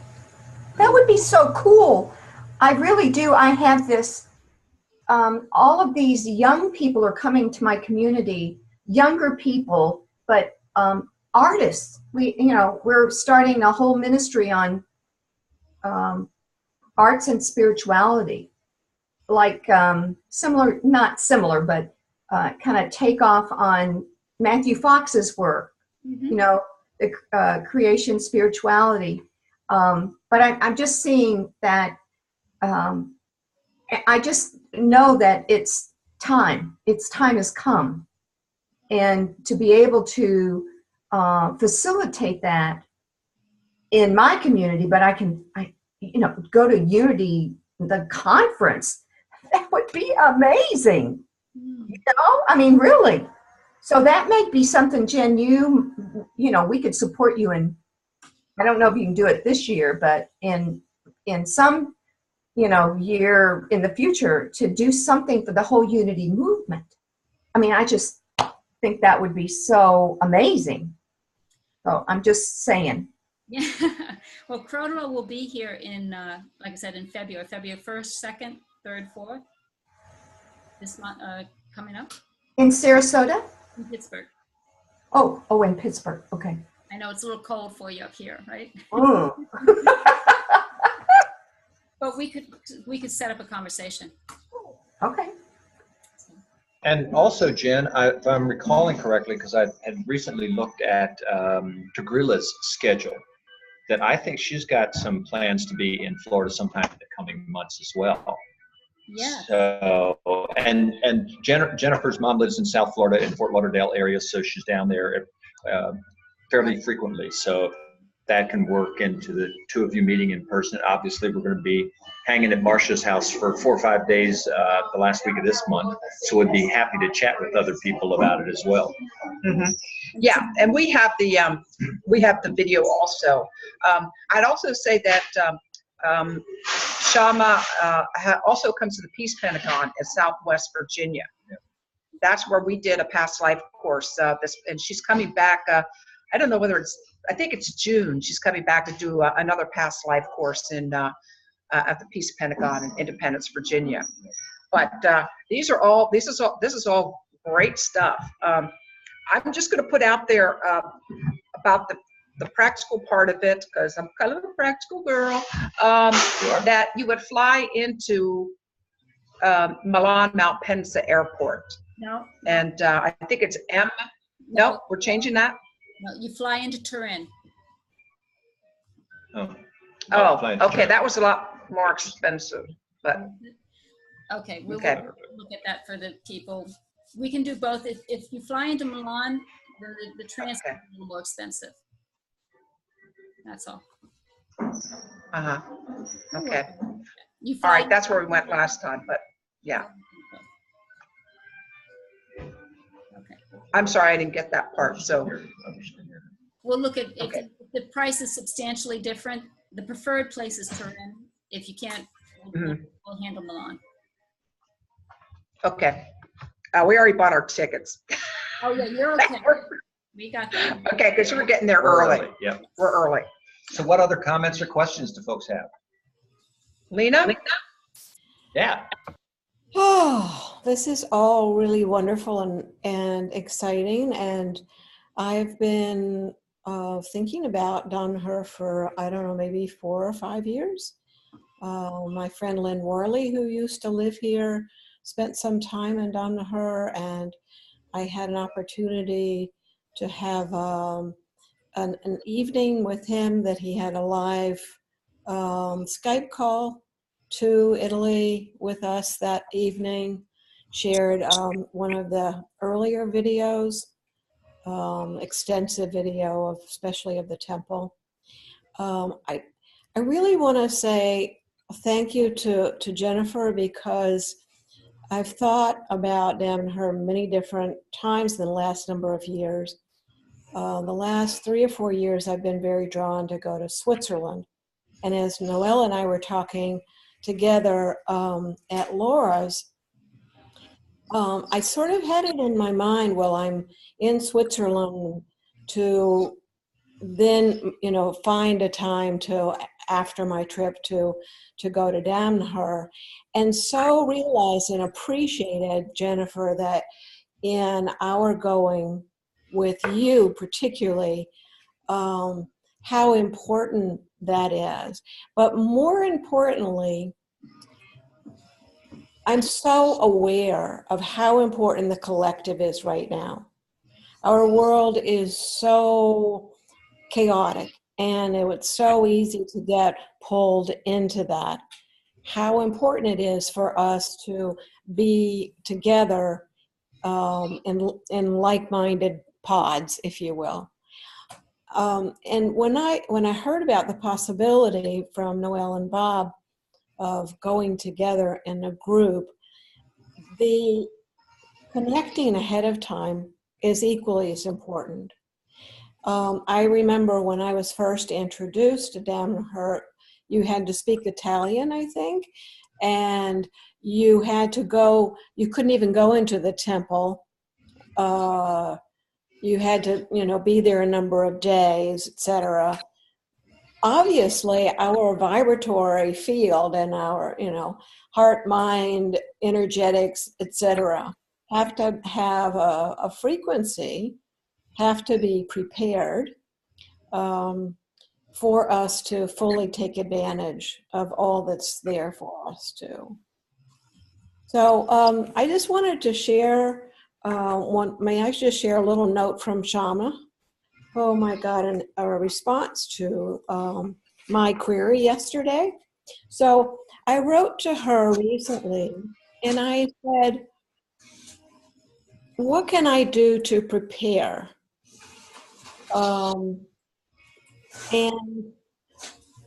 that would be so cool. I really do. I have this, all of these young people are coming to my community, younger people, but artists. We're starting a whole ministry on arts and spirituality, like similar, not similar, but kind of take off on Matthew Fox's work, the creation spirituality. But I'm just seeing that, I just know that its time has come. and to be able to facilitate that in my community, but I go to Unity, the conference. That would be amazing. I mean, really. So that may be something, Jen, we could support you in. I don't know if you can do it this year, but in some, year in the future, to do something for the whole Unity movement. I mean, I just think that would be so amazing. So I'm just saying. Yeah. Well, Crotwell will be here in, like I said, in February 1st, 2nd, 3rd, 4th. This month, coming up. In Sarasota? In Pittsburgh. Oh, in Pittsburgh. Okay. I know it's a little cold for you up here, right? Oh. But we could set up a conversation. Okay. And also, Jen, if I'm recalling correctly, because I had recently looked at Tagrila's schedule, that I think she's got some plans to be in Florida sometime in the coming months as well. Yeah. So, and Jennifer's mom lives in South Florida, in Fort Lauderdale area, so she's down there fairly frequently. So that can work into the two of you meeting in person. Obviously, we're going to be hanging at Marcia's house for 4 or 5 days the last week of this month. So we'd be happy to chat with other people about it as well. Mm-hmm. Yeah, and we have the video also. I'd also say that Shama also comes to the Peace Pentagon in Southwest Virginia. Yeah. That's where we did a past life course. And she's coming back. I don't know whether I think it's June. She's coming back to do another past life course at the Peace Pentagon in Independence, Virginia. But this is all great stuff. I'm just going to put out there about the practical part of it, because I'm kind of a practical girl, that you would fly into Milan Malpensa Airport. No. And I think it's No, we're changing that? No, you fly into Turin. Oh, okay, that was a lot more expensive, but. Okay, we'll Okay. look at that for the people. We can do both. If you fly into Milan, the transport is a little more expensive. That's all. Uh-huh. Okay. You All fly right, that's where we went last time, but yeah. Okay. I'm sorry, I didn't get that part, so. We'll look at Okay. if the price is substantially different. The preferred place is Turin. If you can't, we'll handle Milan. Okay. We already bought our tickets. Oh yeah, you're okay. We got that. Okay, because we're getting there We're early. Yep. We're early. So what other comments or questions do folks have? Lena? Yeah. Oh, this is all really wonderful and exciting. And I've been thinking about Damanhur for, I don't know, maybe 4 or 5 years. My friend Lynn Worley, who used to live here, spent some time in Damanhur, and I had an opportunity to have an evening with him that he had a live Skype call to Italy with us that evening, shared one of the earlier videos, extensive video of, especially of the temple. I really want to say thank you to Jennifer, because I've thought about Damanhur many different times in the last number of years. The last 3 or 4 years, I've been very drawn to go to Switzerland. And as Noel and I were talking together at Laura's, I sort of had it in my mind while I'm in Switzerland to then, find a time to, after my trip, to go to Damanhur. And so realized and appreciated, Jennifer, that in our going with you particularly, how important that is. But more importantly, I'm so aware of how important the collective is right now. Our world is so chaotic, and it's so easy to get pulled into that. How important it is for us to be together in like-minded pods, if you will. And when I heard about the possibility from Noel and Bob of going together in a group, the connecting ahead of time is equally as important. I remember when I was first introduced to Damanhur, you had to speak Italian, I think, and you had to go, you couldn't even go into the temple. You had to, be there a number of days, etc. Obviously, our vibratory field and our, heart, mind, energetics, etc., have to have a frequency, have to be prepared for us to fully take advantage of all that's there for us too. So I just wanted to share may I just share a little note from Shama, whom I got a response to my query yesterday. So I wrote to her recently and I said, what can I do to prepare? And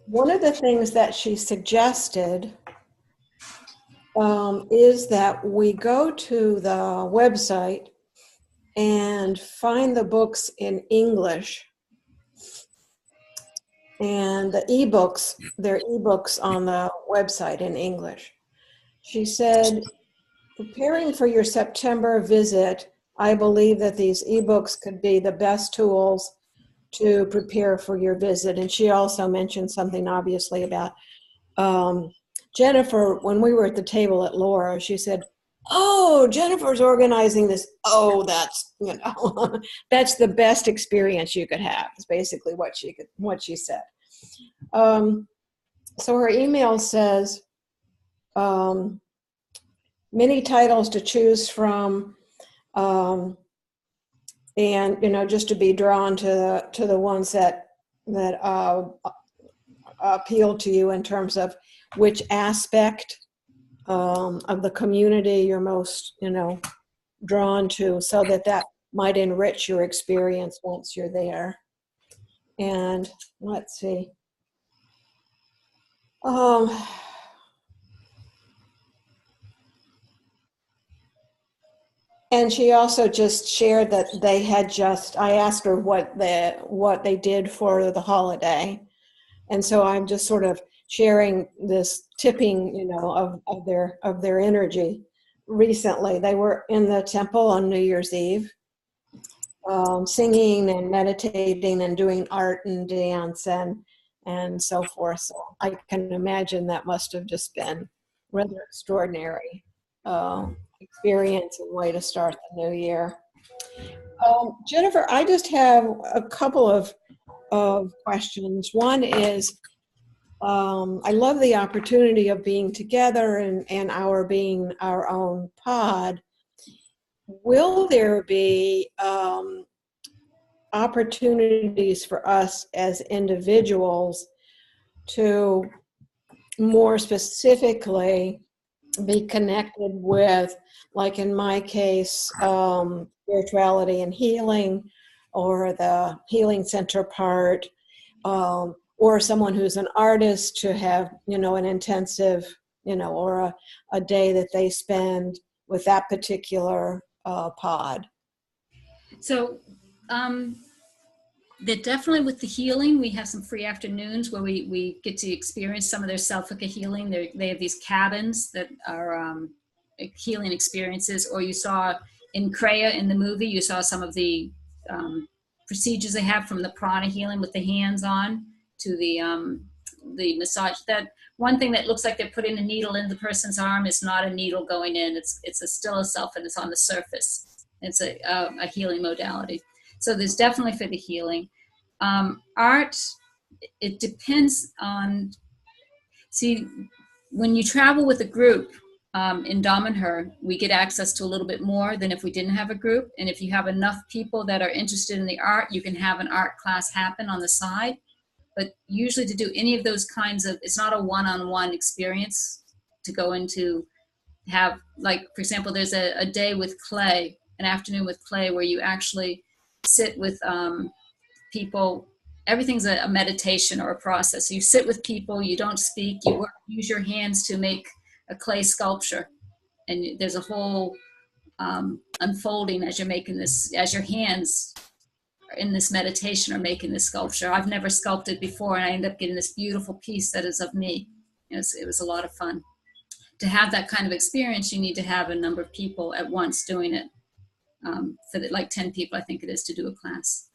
one of the things that she suggested is that we go to the website and find the books in English and the ebooks, there are ebooks on the website in English. She said, preparing for your September visit, I believe that these ebooks could be the best tools to prepare for your visit. And she also mentioned something obviously about Jennifer, when we were at the table at Laura, she said, oh, Jennifer's organizing this. Oh, that's, that's the best experience you could have, is basically what she said. So her email says, many titles to choose from, and, just to be drawn to the ones that appeal to you in terms of which aspect of the community you're most, drawn to, so that might enrich your experience once you're there. And let's see. And she also just shared that they had I asked her what they did for the holiday. And so I'm just sort of sharing this tipping, of their energy. Recently, they were in the temple on New Year's Eve, singing and meditating and doing art and dance and so forth. So I can imagine that must have just been rather extraordinary experience and way to start the new year. Jennifer, I just have a couple of questions. One is, I love the opportunity of being together and our being our own pod. Will there be opportunities for us as individuals to more specifically be connected with, like in my case, spirituality and healing, or the healing center part, or someone who's an artist to have, an intensive, or a day that they spend with that particular pod? So that definitely with the healing, we have some free afternoons where we get to experience some of their Selfika healing. They have these cabins that are healing experiences, or you saw in Kreia in the movie, you saw some of the procedures they have, from the prana healing with the hands on to the massage. That one thing that looks like they're putting a needle in the person's arm is not a needle going in. It's still a self, and it's on the surface. It's a healing modality. So there's definitely for the healing. Art, it depends on, see, when you travel with a group in Damanhur, we get access to a little bit more than if we didn't have a group. And if you have enough people that are interested in the art, you can have an art class happen on the side. But usually to do any of those kinds of, it's not a one-on-one experience to go into, have, like, for example, there's a day with clay an afternoon with play where you actually sit with people. Everything's a meditation or a process. So you sit with people, you don't speak, you use your hands to make a clay sculpture. And there's a whole unfolding as you're making this, as your hands are in this meditation or making this sculpture. I've never sculpted before, and I ended up getting this beautiful piece that is of me. It was a lot of fun. To have that kind of experience, you need to have a number of people at once doing it. Like 10 people, I think it is, to do a class.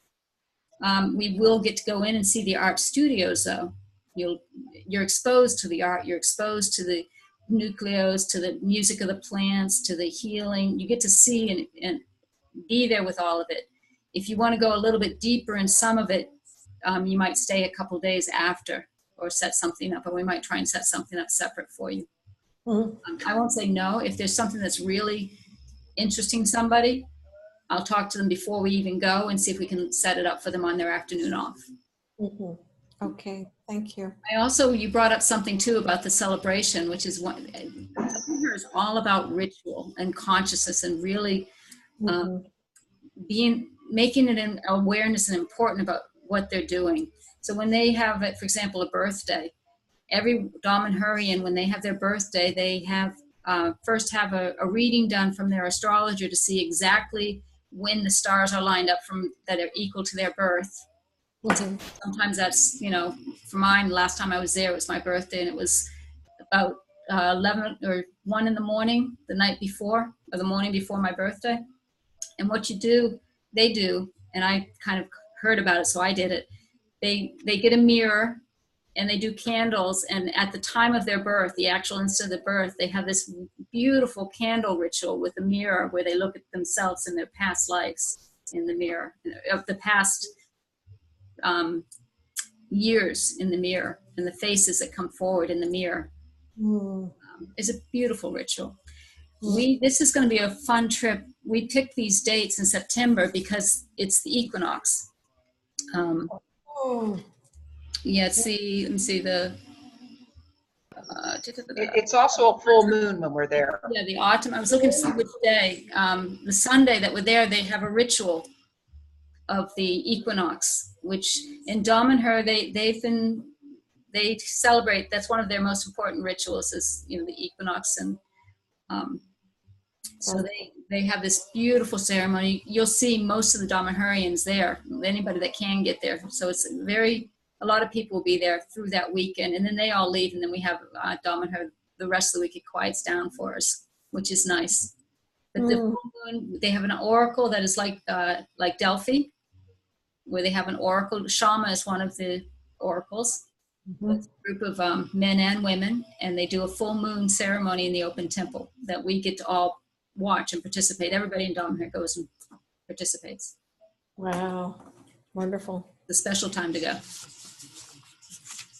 We will get to go in and see the art studios, though. You're exposed to the art, you're exposed to the nucleos, to the music of the plants, to the healing. You get to see and be there with all of it. If you want to go a little bit deeper in some of it, you might stay a couple days after or set something up, or we might try and set something up separate for you. I won't say no. If there's something that's really interesting somebody, I'll talk to them before we even go and see if we can set it up for them on their afternoon off. Okay, thank you. You brought up something too about the celebration, which is Damanhur is all about ritual and consciousness and really making it an awareness and important about what they're doing. So when they have, for example, a birthday, every Damanhurian, when they have their birthday, they have first have a reading done from their astrologer to see exactly when the stars are lined up that are equal to their birth. Sometimes that's, for mine, last time I was there, it was my birthday, and it was about 11 or 1 in the morning, the night before, or the morning before my birthday. And what they do, and I kind of heard about it, so I did it. They get a mirror, and they do candles, and at the time of their birth, the actual instant of the birth, they have this beautiful candle ritual with a mirror where they look at themselves in their past lives in the mirror, of the past years in the mirror, and the faces that come forward in the mirror. It's a beautiful ritual. This is going to be a fun trip. We picked these dates in September because it's the equinox. Yeah, let me see the. It's also a full moon when we're there. Yeah, the autumn. I was looking to see which day. The Sunday that we're there, they have a ritual of the equinox, which in Damanhur they celebrate. That's one of their most important rituals, is the equinox, and so they have this beautiful ceremony. You'll see most of the Damanhurians there, anybody that can get there. So it's a lot of people will be there through that weekend, and then they all leave, and then we have Damanhur the rest of the week. It quiets down for us, which is nice. But the full moon, they have an oracle that is like Delphi, where they have an oracle. Shama is one of the oracles. It's a group of men and women, and they do a full moon ceremony in the open temple that we get to all watch and participate. Everybody in Damanhur goes and participates. Wow, wonderful. The special time to go.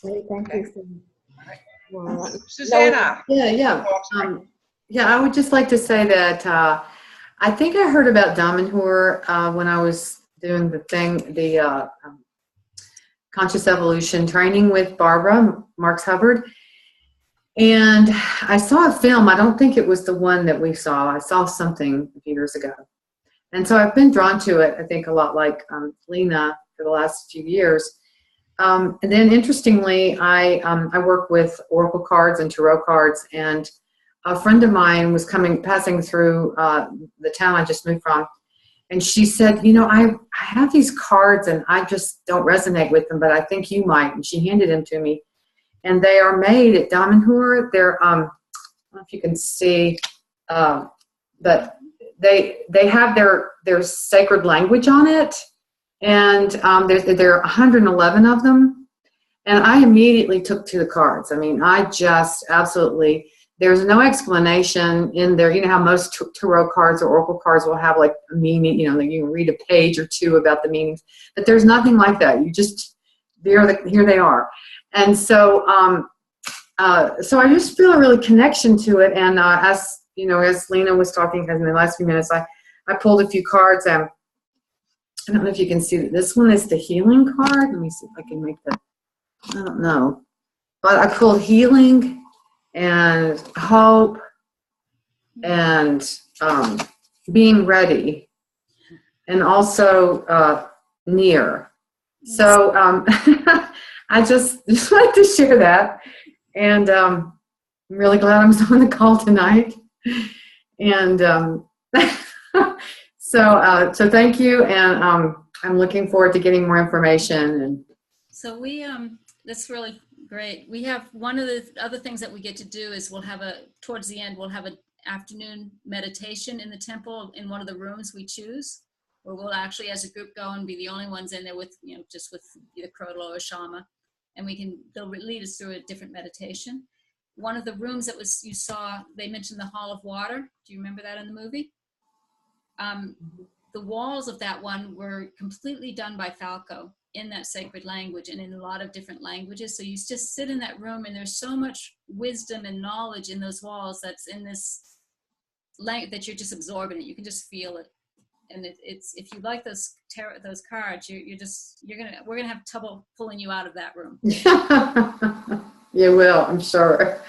Great, thank you. Well, Susanna. Yeah. I would just like to say that I think I heard about Damanhur when I was doing the Conscious Evolution training with Barbara Marks Hubbard. And I saw a film. I don't think it was the one that we saw. I saw something a few years ago. And so I've been drawn to it, I think, a lot like Lena for the last few years. And then interestingly, I work with oracle cards and tarot cards, and a friend of mine was passing through the town I just moved from, and she said, I have these cards and I just don't resonate with them, but I think you might. And she handed them to me, and they are made at Damanhur. They're I don't know if you can see, but they have their sacred language on it. And there are 111 of them, and I immediately took to the cards. I mean, I just absolutely, there's no explanation in there. You know how most tarot cards or oracle cards will have like a meaning, you can read a page or two about the meanings, but there's nothing like that. You just, here they are. And so so I just feel a really connection to it. And as Lena was talking, because in the last few minutes, I pulled a few cards, and I don't know if you can see that this one is the healing card. Let me see if I can make that. I don't know. But I pulled healing and hope and being ready and also near. So I just wanted to share that. And I'm really glad I was on the call tonight. And so thank you. And I'm looking forward to getting more information. And so that's really great. We have one of the other things that we get to do is towards the end, we'll have an afternoon meditation in the temple in one of the rooms we choose, where we'll actually as a group go and be the only ones in there with, just with either Krodlo or Shama. And they'll lead us through a different meditation. One of the rooms that you saw, they mentioned the Hall of Water. Do you remember that in the movie? The walls of that one were completely done by Falco in that sacred language and in a lot of different languages. So you just sit in that room and there's so much wisdom and knowledge in those walls that's in this language that you're just absorbing it. You can just feel it. And it's if you like those cards, we're gonna have trouble pulling you out of that room. You will, I'm sure.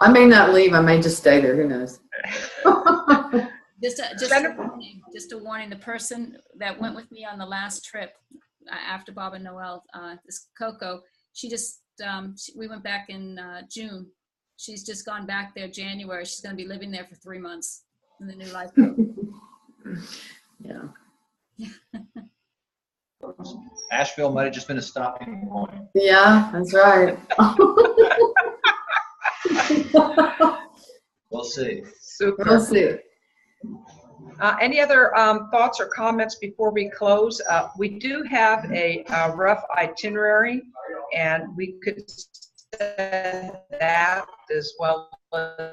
I may not leave. I may just stay there. Who knows? Just a warning. The person that went with me on the last trip after Bob and Noel, this Coco, we went back in June. She's just gone back there January. She's going to be living there for 3 months in the new life. Yeah. Asheville might have just been a stopping point. Yeah, that's right. We'll see. Super. We'll see. Any other thoughts or comments before we close? We do have a rough itinerary, and we could send that as well as.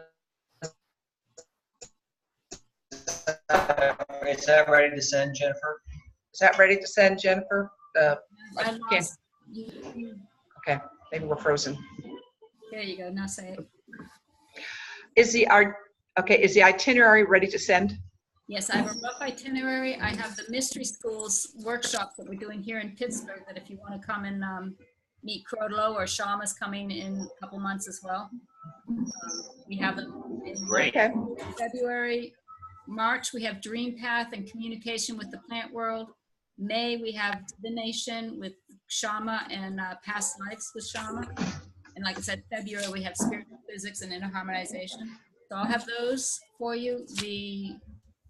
Is that ready to send, Jennifer? Is that ready to send, Jennifer? Okay, maybe we're frozen. There you go. Now say it. Is the itinerary ready to send? Yes, I have a rough itinerary. I have the Mystery Schools workshops that we're doing here in Pittsburgh that if you want to come and meet Krodlo or Shama's coming in a couple months as well. We have them in February. March, we have Dream Path and Communication with the Plant World. May, we have Divination with Shama and Past Lives with Shama. And like I said, February, we have Spiritual Physics and Inner Harmonization. So I'll have those for you, the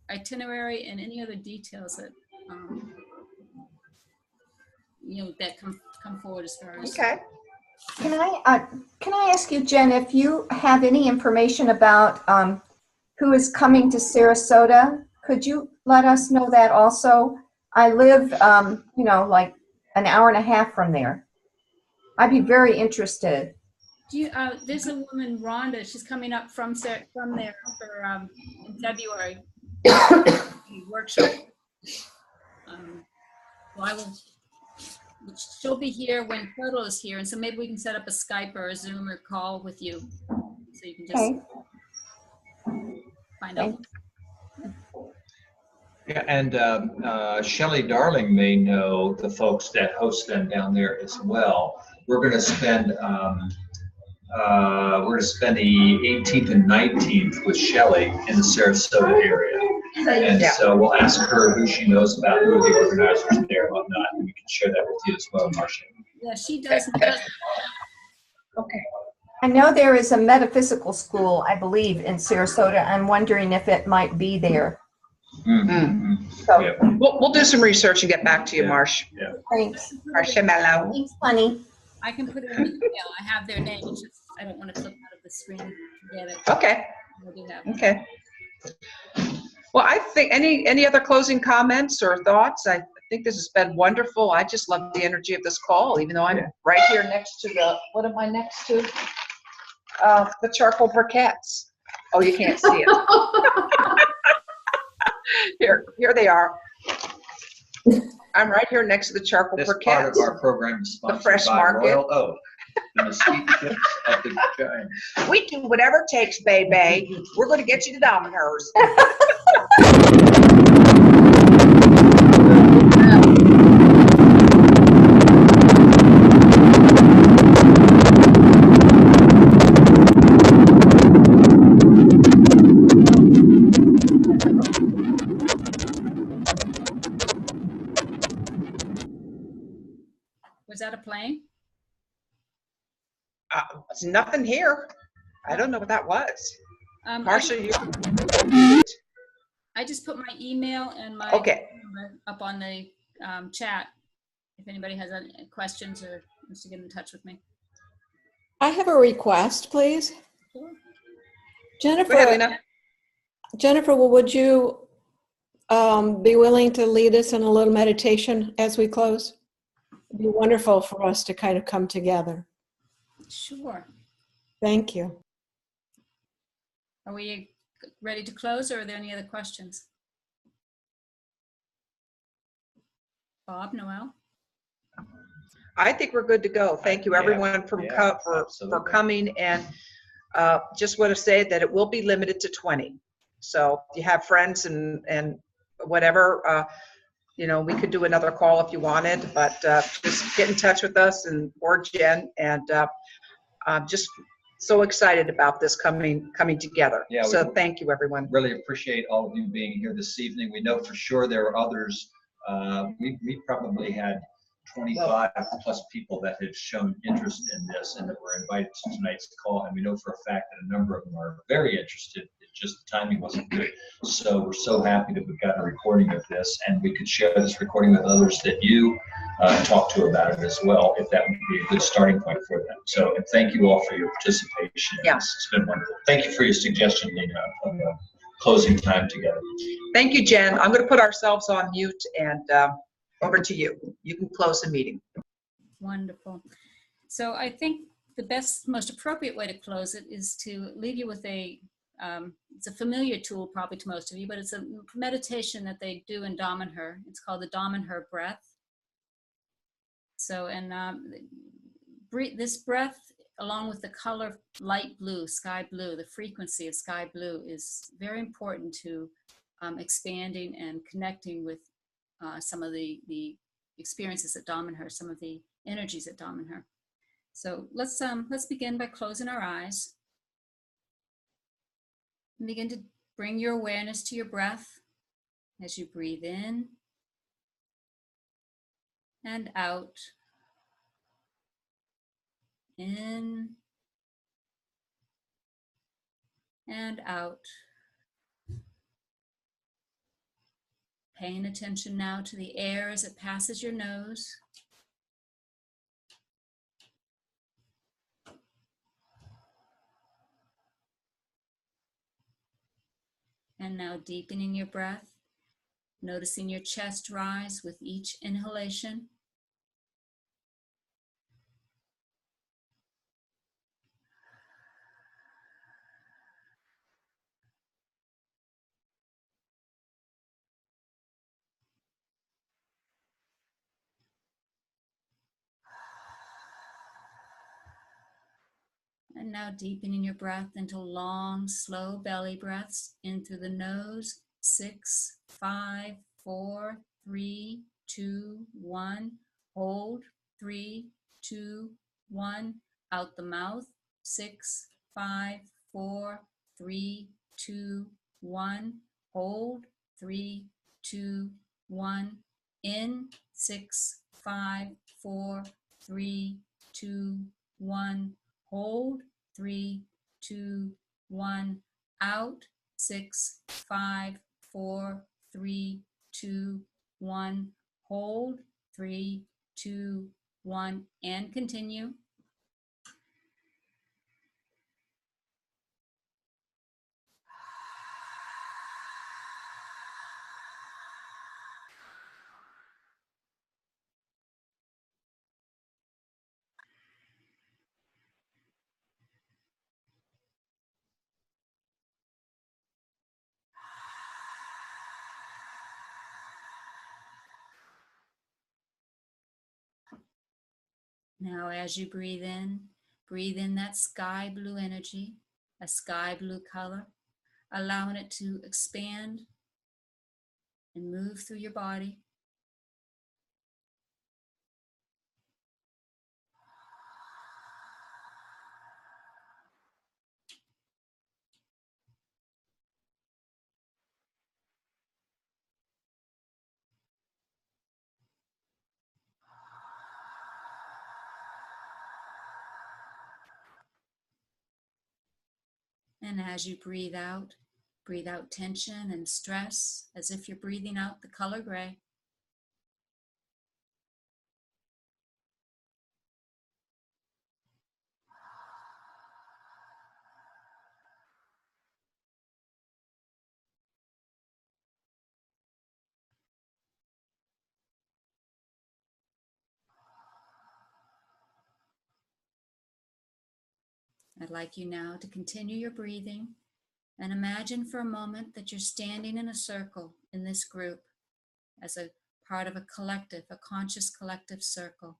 itinerary and any other details that, that come forward as far as. Okay. Can I ask you, Jen, if you have any information about who is coming to Sarasota? Could you let us know that also? I live, like an hour and a half from there. I'd be very interested. There's a woman, Rhonda. She's coming up from there for in February workshop. She'll be here when Krodlo is here, and so maybe we can set up a Skype or a Zoom or call with you, so you can just find out. Yeah, and Shelley Darling may know the folks that host them down there as well. We're going to spend the 18th and 19th with Shelley in the Sarasota area, and so we'll ask her who she knows about who are the organizers there and whatnot, and we can share that with you as well, Marcia. Yeah, she does. Okay. I know there is a metaphysical school, I believe, in Sarasota. I'm wondering if it might be there. Mm-hmm. So, yeah. We'll do some research and get back to you, Marsh. Yeah. Thanks. Marcia Mello. Thanks, honey. I can put it in the email. I have their name. It's just I don't want to click out of the screen to get it. Okay. I do have Okay. Well, I think any other closing comments or thoughts? I think this has been wonderful. I just love the energy of this call, even though I'm right here next to what am I next to? The charcoal briquettes. Oh, you can't see it. Here they are. I'm right here next to the charcoal briquettes. This part of our program is sponsored the fresh by market. Royal Oak, the mesquite chips of the giants. We do whatever it takes, baby. We're going to get you to Damanhur's. playing? It's nothing here. I don't know what that was. Marcia, I just put my email and my Okay. number up on the chat. If anybody has any questions or wants to get in touch with me. I have a request, please. Sure. Jennifer, Go ahead, Lena. Jennifer, would you be willing to lead us in a little meditation as we close? It'd be wonderful for us to kind of come together. Sure. Thank you. Are we ready to close, or are there any other questions? Bob, Noel? I think we're good to go. Thank you, everyone, for coming. And just want to say that it will be limited to 20. So if you have friends and whatever, you know, we could do another call if you wanted, but just get in touch with us or Jen, and I'm just so excited about this coming together. Yeah, so thank you, everyone. Really appreciate all of you being here this evening. We know for sure there are others. We probably had 25 plus people that had shown interest in this and that were invited to tonight's call, and we know for a fact that a number of them are very interested. It's just the timing wasn't good. So we're so happy that we've got a recording of this, and we could share this recording with others that you talk to about it as well, if that would be a good starting point for them. So, and thank you all for your participation. Yes, it's been wonderful. Thank you for your suggestion, Lena, of closing time together. Thank you, Jen. I'm going to put ourselves on mute, and over to you. You can close the meeting. Wonderful. So I think the best, most appropriate way to close it is to leave you with it's a familiar tool probably to most of you, but it's a meditation that they do in Damanhur. It's called the Damanhur breath. So, and this breath, along with the color light blue, sky blue, the frequency of sky blue is very important to expanding and connecting with some of the experiences at Damanhur, some of the energies at Damanhur. So let's begin by closing our eyes. And begin to bring your awareness to your breath as you breathe in and out. In and out. Paying attention now to the air as it passes your nose. And now deepening your breath, noticing your chest rise with each inhalation. And now deepening your breath into long, slow belly breaths in through the nose. 6, 5, 4, 3, 2, 1. Hold. 3, 2, 1. Out the mouth. 6, 5, 4, 3, 2, 1. Hold. 3, 2, 1. In. 6, 5, 4, 3, 2, 1. Hold. 3, 2, 1. Out. 6, 5, 4, 3, 2, 1. Hold. 3, 2, 1. And continue. Now, as you breathe in that sky blue energy, a sky blue color, allowing it to expand and move through your body. And as you breathe out tension and stress as if you're breathing out the color gray. I'd like you now to continue your breathing and imagine for a moment that you're standing in a circle in this group as a part of a collective, a conscious collective circle.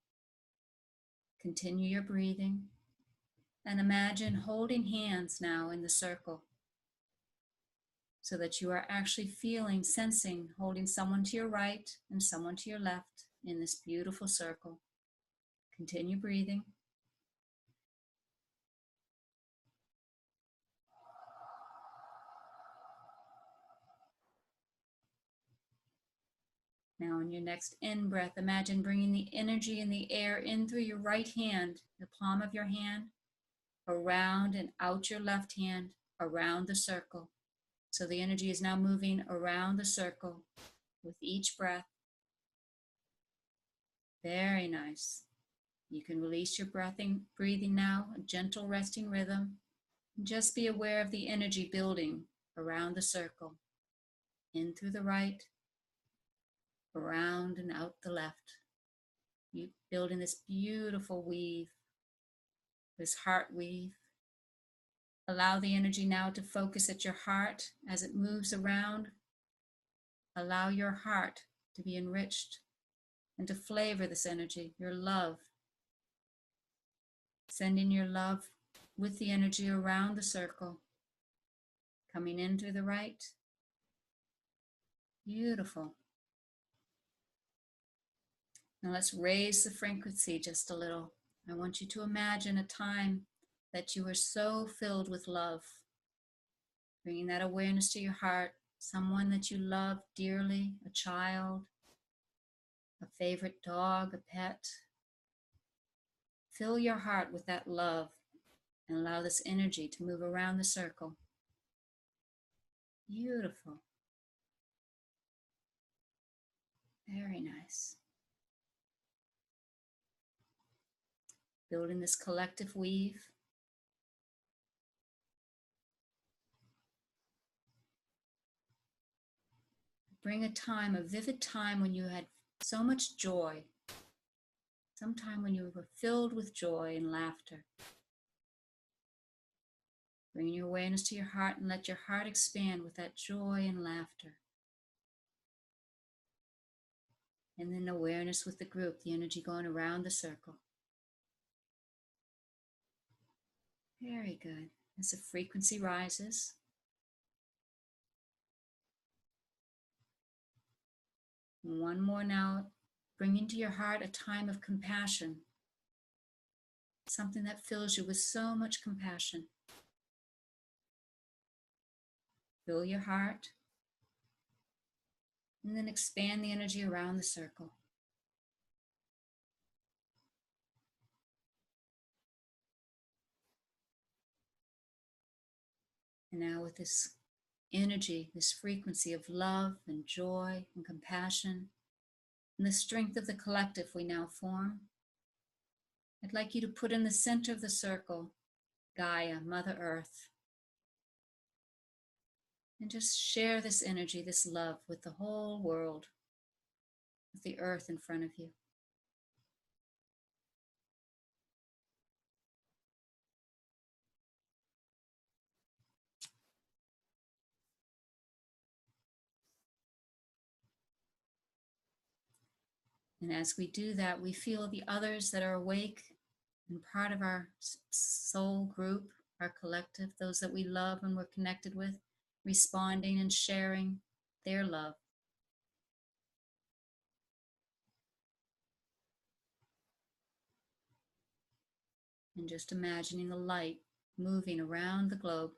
Continue your breathing and imagine holding hands now in the circle so that you are actually feeling, sensing, holding someone to your right and someone to your left in this beautiful circle. Continue breathing. Now in your next in-breath, imagine bringing the energy in the air in through your right hand, the palm of your hand, around and out your left hand, around the circle. So the energy is now moving around the circle with each breath. Very nice. You can release your breathing now, a gentle resting rhythm. Just be aware of the energy building around the circle, in through the right, around and out the left. You building this beautiful weave, this heart weave. Allow the energy now to focus at your heart as it moves around. Allow your heart to be enriched and to flavor this energy, your love. Sending your love with the energy around the circle, coming in through the right. Beautiful. Now let's raise the frequency just a little. I want you to imagine a time that you were so filled with love, bringing that awareness to your heart, someone that you love dearly, a child, a favorite dog, a pet. Fill your heart with that love and allow this energy to move around the circle. Beautiful. Very nice. Building this collective weave. Bring a time, a vivid time when you had so much joy. Sometime when you were filled with joy and laughter. Bring your awareness to your heart and let your heart expand with that joy and laughter. And then awareness with the group, the energy going around the circle. Very good. As the frequency rises, one more now, bring into your heart a time of compassion. Something that fills you with so much compassion. Fill your heart, and then expand the energy around the circle. And now with this energy, this frequency of love and joy and compassion, and the strength of the collective we now form, I'd like you to put in the center of the circle, Gaia, Mother Earth. And just share this energy, this love with the whole world, with the earth in front of you. And as we do that, we feel the others that are awake and part of our soul group, our collective, those that we love and we're connected with, responding and sharing their love. And just imagining the light moving around the globe,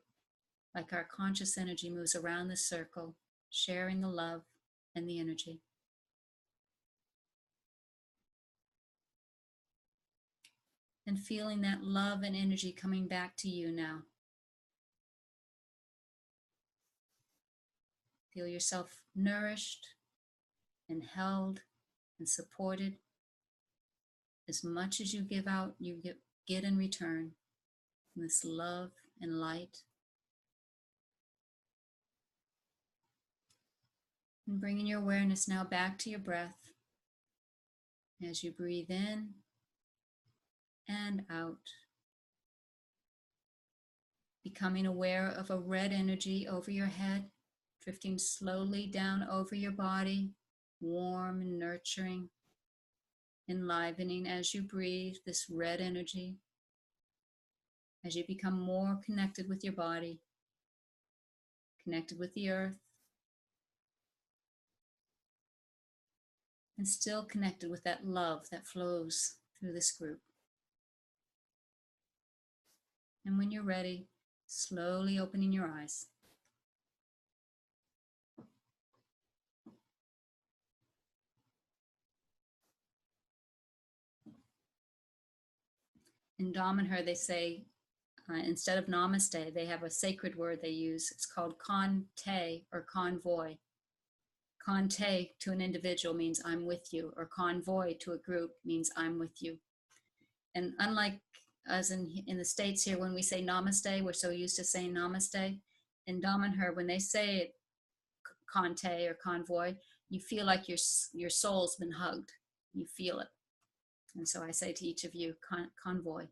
like our conscious energy moves around the circle, sharing the love and the energy. And feeling that love and energy coming back to you now. Feel yourself nourished and held and supported. As much as you give out, you get in return this love and light. And bringing your awareness now back to your breath as you breathe in and out. Becoming aware of a red energy over your head, drifting slowly down over your body, warm and nurturing, enlivening as you breathe this red energy, as you become more connected with your body, connected with the earth, and still connected with that love that flows through this group. And when you're ready, slowly opening your eyes. In Damanhur, they say, instead of namaste, they have a sacred word they use. It's called kante or convoy. Kante to an individual means I'm with you, or convoy to a group means I'm with you. And unlike us in the States here, when we say namaste, we're so used to saying namaste. In Damanhur, when they say it, kante or convoy, you feel like your soul's been hugged. You feel it. And so I say to each of you, convoy.